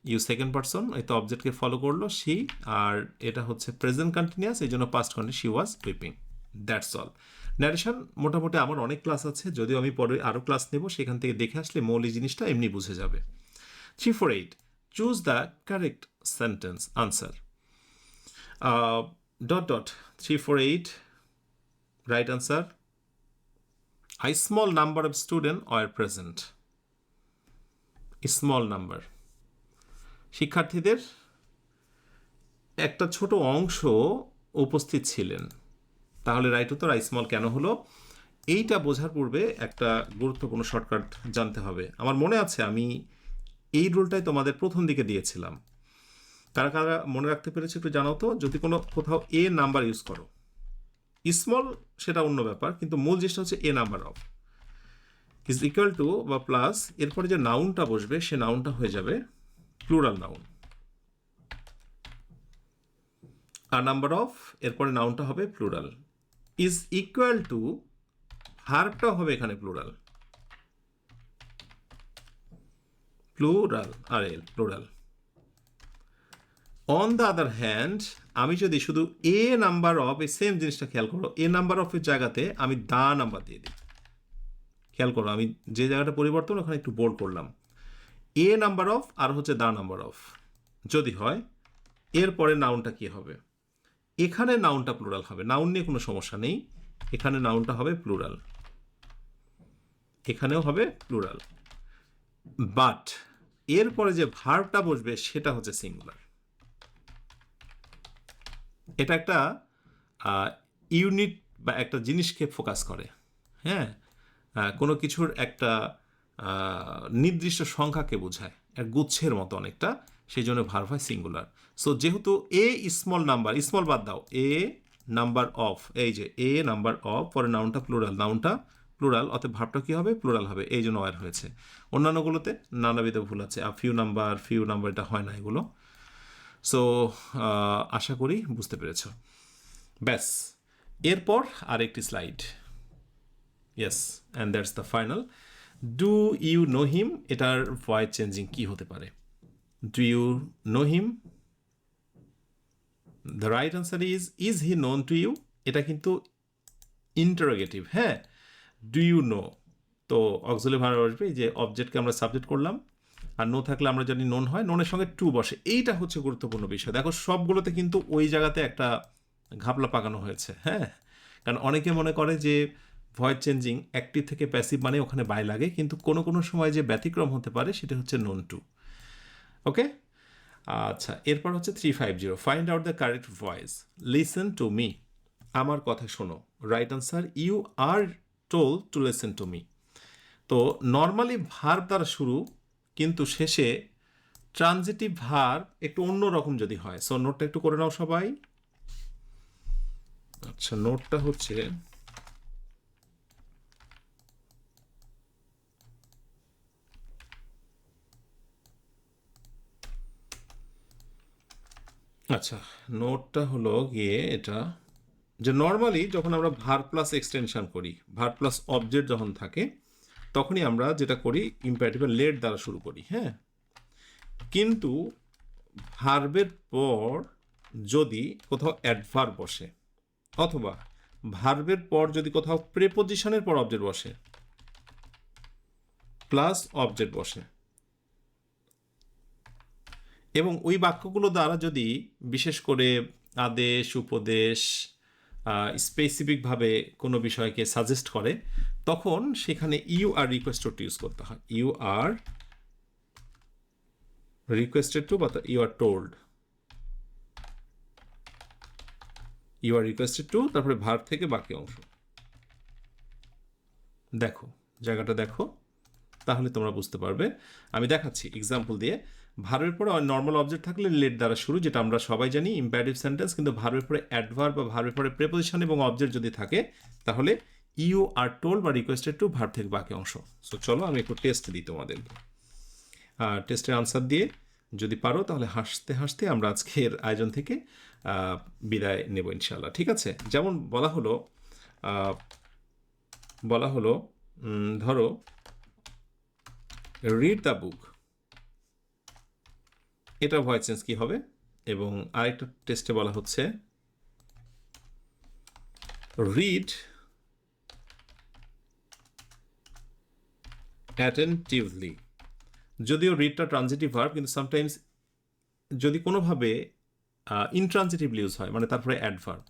ইউ সেকেন্ড পারসন, এই তো অবজেক্টকে ফলো করলো সি, আর এটা হচ্ছে প্রেজেন্ট কন্টিনিউয়াস, এই জন্য past continuous, she was whipping. That's all. Narration মোটামুটি আমার অনেক ক্লাস আছে, যদিও আমি পরে আরও ক্লাস নেব, সেখান থেকে দেখে আসলে মৌলিক জিনিসটা এমনি বুঝে যাবে। 348, choose the correct sentence answer. Dot dot 348, right answer. A small number of students were present. Small number, শিক্ষার্থীদের একটা ছোট অংশ উপস্থিত ছিলেন। তাহলে রাইট উত্তর আই স্মল কেন হলো? এইটা বোঝার পূর্বে একটা গুরুত্বপূর্ণ শর্টকাট জানতে হবে। আমার মনে আছে আমি এই রুলটাই তোমাদের প্রথম দিকে দিয়েছিলাম। কারা কারা মনে রাখতে পেরেছে একটু জানাও তো। যদি কোথাও এ নাম্বার ইউজ করো, স্মল সেটা অন্য ব্যাপার, কিন্তু মূল জিনিসটা হচ্ছে a number of is equal to বা প্লাস, এরপরে যে নাউনটা বসবে সে নাউনটা হয়ে যাবে প্লুরাল নাউন। আর নাম্বার অফ, এরপরে নাউনটা হবে প্লুরাল, ইজ ইকুয়াল টু ভার্বটাও হবে এখানে প্লুরাল, প্লুরাল আর এল plural. On the other hand, আমি যদি শুধু এ নাম্বার অফ, এই সেম জিনিসটা খেয়াল করো, এ নাম্বার অফের জায়গাতে আমি দা নাম্বার দিয়ে দিই। খেয়াল করো, আমি যে জায়গাটা পরিবর্তন ওখানে একটু বোল্ড করলাম। এ নাম্বার অফ আর হচ্ছে দা নাম্বার অফ যদি হয়, এরপরে নাউনটা কি হবে? এখানে নাউনটা প্লুরাল হবে, নাউন নিয়ে কোনো সমস্যা নেই, এখানে নাউনটা হবে প্লুরাল, এখানেও হবে প্লুরাল, বাট এরপরে যে ভার্বটা বসবে সেটা হচ্ছে সিঙ্গুলার। এটা একটা ইউনিট বা একটা জিনিসকে ফোকাস করে। হ্যাঁ, কোনো কিছুর একটা নির্দিষ্ট সংখ্যাকে বোঝায়, এক গুচ্ছের মতো অনেকটা, সেই জন্য ভার্ব হয় সিঙ্গুলার। সো যেহেতু এ স্মল নাম্বার, স্মল বাদ দাও, এ নাম্বার অফ, এই যে এ নাম্বার অফ, পরে নাউনটা প্লুরাল, নাউনটা প্লুরাল, অতএব ভার্বটা কী হবে? প্লুরাল হবে, এই জন্য ওয়ার হয়েছে। অন্যান্যগুলোতে নানাবিধ ভুল আছে, ফিউ নাম্বার এটা হয় না এগুলো। সো আশা করি বুঝতে পেরেছ। ব্যাস, এরপর আরেকটি slide. Yes, and that's the final. Do you know him, এটার ভয়েস চেঞ্জিং কি হতে পারে? Do you know him, the right answer is he known to you. এটা কিন্তু ইন্টারোগেটিভ। হ্যাঁ, ডু ইউ নো, তো অক্সিলারি ভার্ব আসবে, এই যে অবজেক্টকে আমরা সাবজেক্ট করলাম, আর নো থাকলে আমরা জানি নোন হয়, নোনের সঙ্গে টু বসে। এইটা হচ্ছে গুরুত্বপূর্ণ বিষয়। দেখো সবগুলোতে কিন্তু ওই জায়গাতে একটা ঘাপলা পাকানো হয়েছে। হ্যাঁ, কারণ অনেকে মনে করে যে ভয়েস চেঞ্জিং অ্যাক্টিভ থেকে প্যাসিভ মানে ওখানে বাই লাগে, কিন্তু কোনো কোনো সময় যে ব্যতিক্রম হতে পারে সেটা হচ্ছে নোন টু। ওকে, আচ্ছা, এরপর হচ্ছে 350, find out the correct voice. Listen to me, আমার কথা শোনো। Right answer, you are told to listen to me. তো নর্মালি ভার্ব দ্বারা শুরু, কিন্তু শেষে ট্রানজিটিভ ভার্ব একটু অন্য রকম যদি হয়। সো নোটটা একটু করে নাও সবাই। আচ্ছা, নোটটা হচ্ছে আচ্ছা, নোটটা হলো গিয়ে এটা, যে নর্মালি যখন আমরা ভার্ব প্লাস এক্সটেনশন করি, ভার্ব প্লাস অবজেক্ট যখন থাকে, তখনই আমরা যেটা করি ইম্পারেটিভ লেট দ্বারা শুরু করি। হ্যাঁ, কিন্তু ভার্বের পর যদি কোথাও অ্যাডভার্ব বসে, অথবা ভার্বের পর যদি কোথাও প্রেপোজিশনের পর অবজেক্ট বসে, প্লাস অবজেক্ট বসে, এবং ওই বাক্যগুলো দ্বারা যদি বিশেষ করে আদেশ, উপদেশ, স্পেসিফিকভাবে কোনো বিষয়কে সাজেস্ট করে, তখন সেখানে you are requested to use করতে হয়। ইউ আর রিকোয়েস্টেড টু বা you are told, you are requested to, তারপরে ভার্ব থেকে বাকি অংশ। দেখো, জায়গাটা দেখো, তাহলে তোমরা বুঝতে পারবে। আমি দেখাচ্ছি এক্সাম্পল দিয়ে। ভার্বের পরে নর্মাল অবজেক্ট থাকলে লেট দ্বারা শুরু, যেটা আমরা সবাই জানি ইম্পারেটিভ সেন্টেন্স। কিন্তু ভার্বের পরে অ্যাডভার্ব বা ভার্বের পরে প্রেপোজিশন এবং অবজেক্ট যদি থাকে, তাহলে ইউ আর টোল্ড বা রিকোয়েস্টেড টু ভার্ব থেকে বাকি অংশ। সো চলো আমি একটু টেস্ট দিই তোমাদের। টেস্টের আনসার দিয়ে যদি পারো তাহলে হাসতে হাসতে আমরা আজকের আয়োজন থেকে বিদায় নেব ইনশাল্লাহ। ঠিক আছে? যেমন বলা হলো ধরো রিড দ্য বুক, এটা ভয়েস চেঞ্জ কি হবে? এবং আরেকটা টেস্টে বলা হচ্ছে রিড অ্যাটেন্টিভলি। যদিও রিডটা ট্রানজিটিভ ভার্ব, কিন্তু সামটাইমস যদি কোনোভাবে ইনট্রানজিটিভলি ইউজ হয়, মানে তারপরে অ্যাডভার্ব,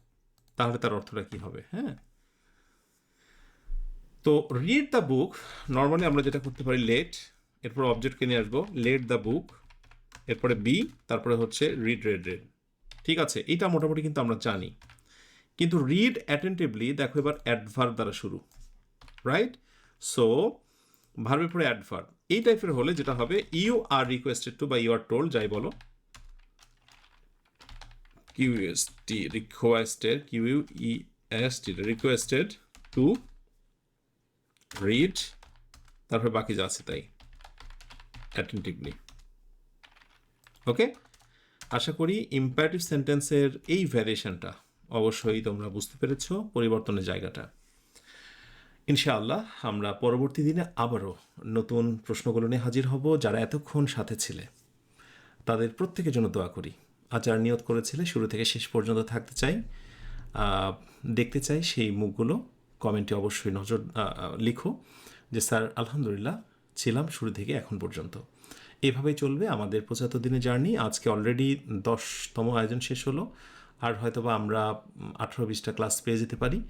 তাহলে তার অর্থটা কি হবে? হ্যাঁ, তো রিড দ্য বুক নর্মালি আমরা যেটা করতে পারি, লেট, এরপর অবজেক্টকে নিয়ে আসবো, লেট দ্য বুক, এরপরে বি, তারপরে হচ্ছে রিড রেড রেড। ঠিক আছে, এটা মোটামুটি কিন্তু আমরা জানি। কিন্তু রিড অ্যাটেন্টিভলি দেখো এবার অ্যাডভার্ব দ্বারা শুরু, রাইট? সো ভার্বের পরে অ্যাডভার্ব এই টাইপের হলে যেটা হবে, ইউ আর রিকোয়েস্টেড টু বা ইউ আর টোল্ড, যাই বলো, কিউএসটি রিকোয়েস্টেড, কিউইএসটি রিকোয়েস্টেড টু রিড, তারপরে বাকি যা আছে তাই অ্যাটেন্টিভলি। ওকে, আশা করি ইম্পারেটিভ সেন্টেন্সের এই ভ্যারিয়েশনটা অবশ্যই তোমরা বুঝতে পেরেছো, পরিবর্তনের জায়গাটা। ইনশাআল্লাহ আমরা পরবর্তী দিনে আবারও নতুন প্রশ্নগুলো নিয়ে হাজির হব। যারা এতক্ষণ সাথে ছিলে তাদের প্রত্যেকের জন্য দোয়া করি। আর যারা নিয়ত করেছিলে শুরু থেকে শেষ পর্যন্ত থাকতে চাই, দেখতে চাই, সেই মুখগুলো কমেন্টে অবশ্যই নজর লিখো যে স্যার আলহামদুলিল্লাহ ছিলাম শুরু থেকে এখন পর্যন্ত। এভাবেই চলবে আমাদের 75 দিনের জার্নি। আজকে অলরেডি 10তম আয়োজন শেষ হলো, আর হয়তোবা আমরা 18-20টা ক্লাস পেয়ে যেতে পারি।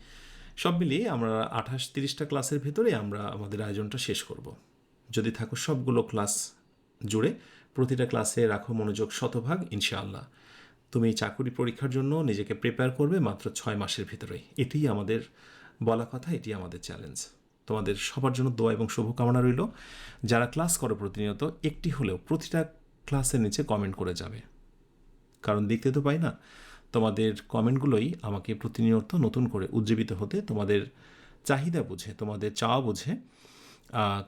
সব মিলিয়ে আমরা 28-30টা ক্লাসের ভেতরে আমরা আমাদের আয়োজনটা শেষ করব। যদি থাকো সবগুলো ক্লাস জুড়ে, প্রতিটা ক্লাসে রাখো মনোযোগ শতভাগ, ইনশাআল্লাহ তুমি চাকরি পরীক্ষার জন্য নিজেকে প্রিপেয়ার করবে মাত্র 6 মাসের ভিতরেই। এটিই আমাদের বলা কথা, এটি আমাদের চ্যালেঞ্জ। তোমাদের সবার জন্য দোয়া এবং শুভকামনা রইল। যারা ক্লাস করো প্রতিনিয়ত, একটি হলেও প্রতিটা ক্লাসের নিচে কমেন্ট করে যাবে, কারণ দেখতে তো পাই না। তোমাদের কমেন্টগুলোই আমাকে প্রতিনিয়ত নতুন করে উজ্জীবিত হতে, তোমাদের চাহিদা বুঝে, তোমাদের চাওয়া বুঝে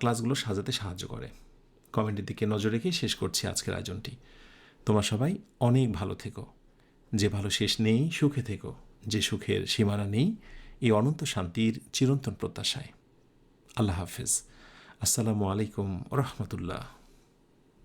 ক্লাসগুলো সাজাতে সাহায্য করে। কমেন্টের দিকে নজর রেখে শেষ করছি আজকের আয়োজনটি। তোমরা সবাই অনেক ভালো থেকো, যে ভালো শেষ নেই, সুখে থেকো, যে সুখের সীমানা নেই, এই অনন্ত শান্তির চিরন্তন প্রত্যাশায়। আল্লাহ হাফেজ। আসসালামু আলাইকুম রহমতুল্লাহ।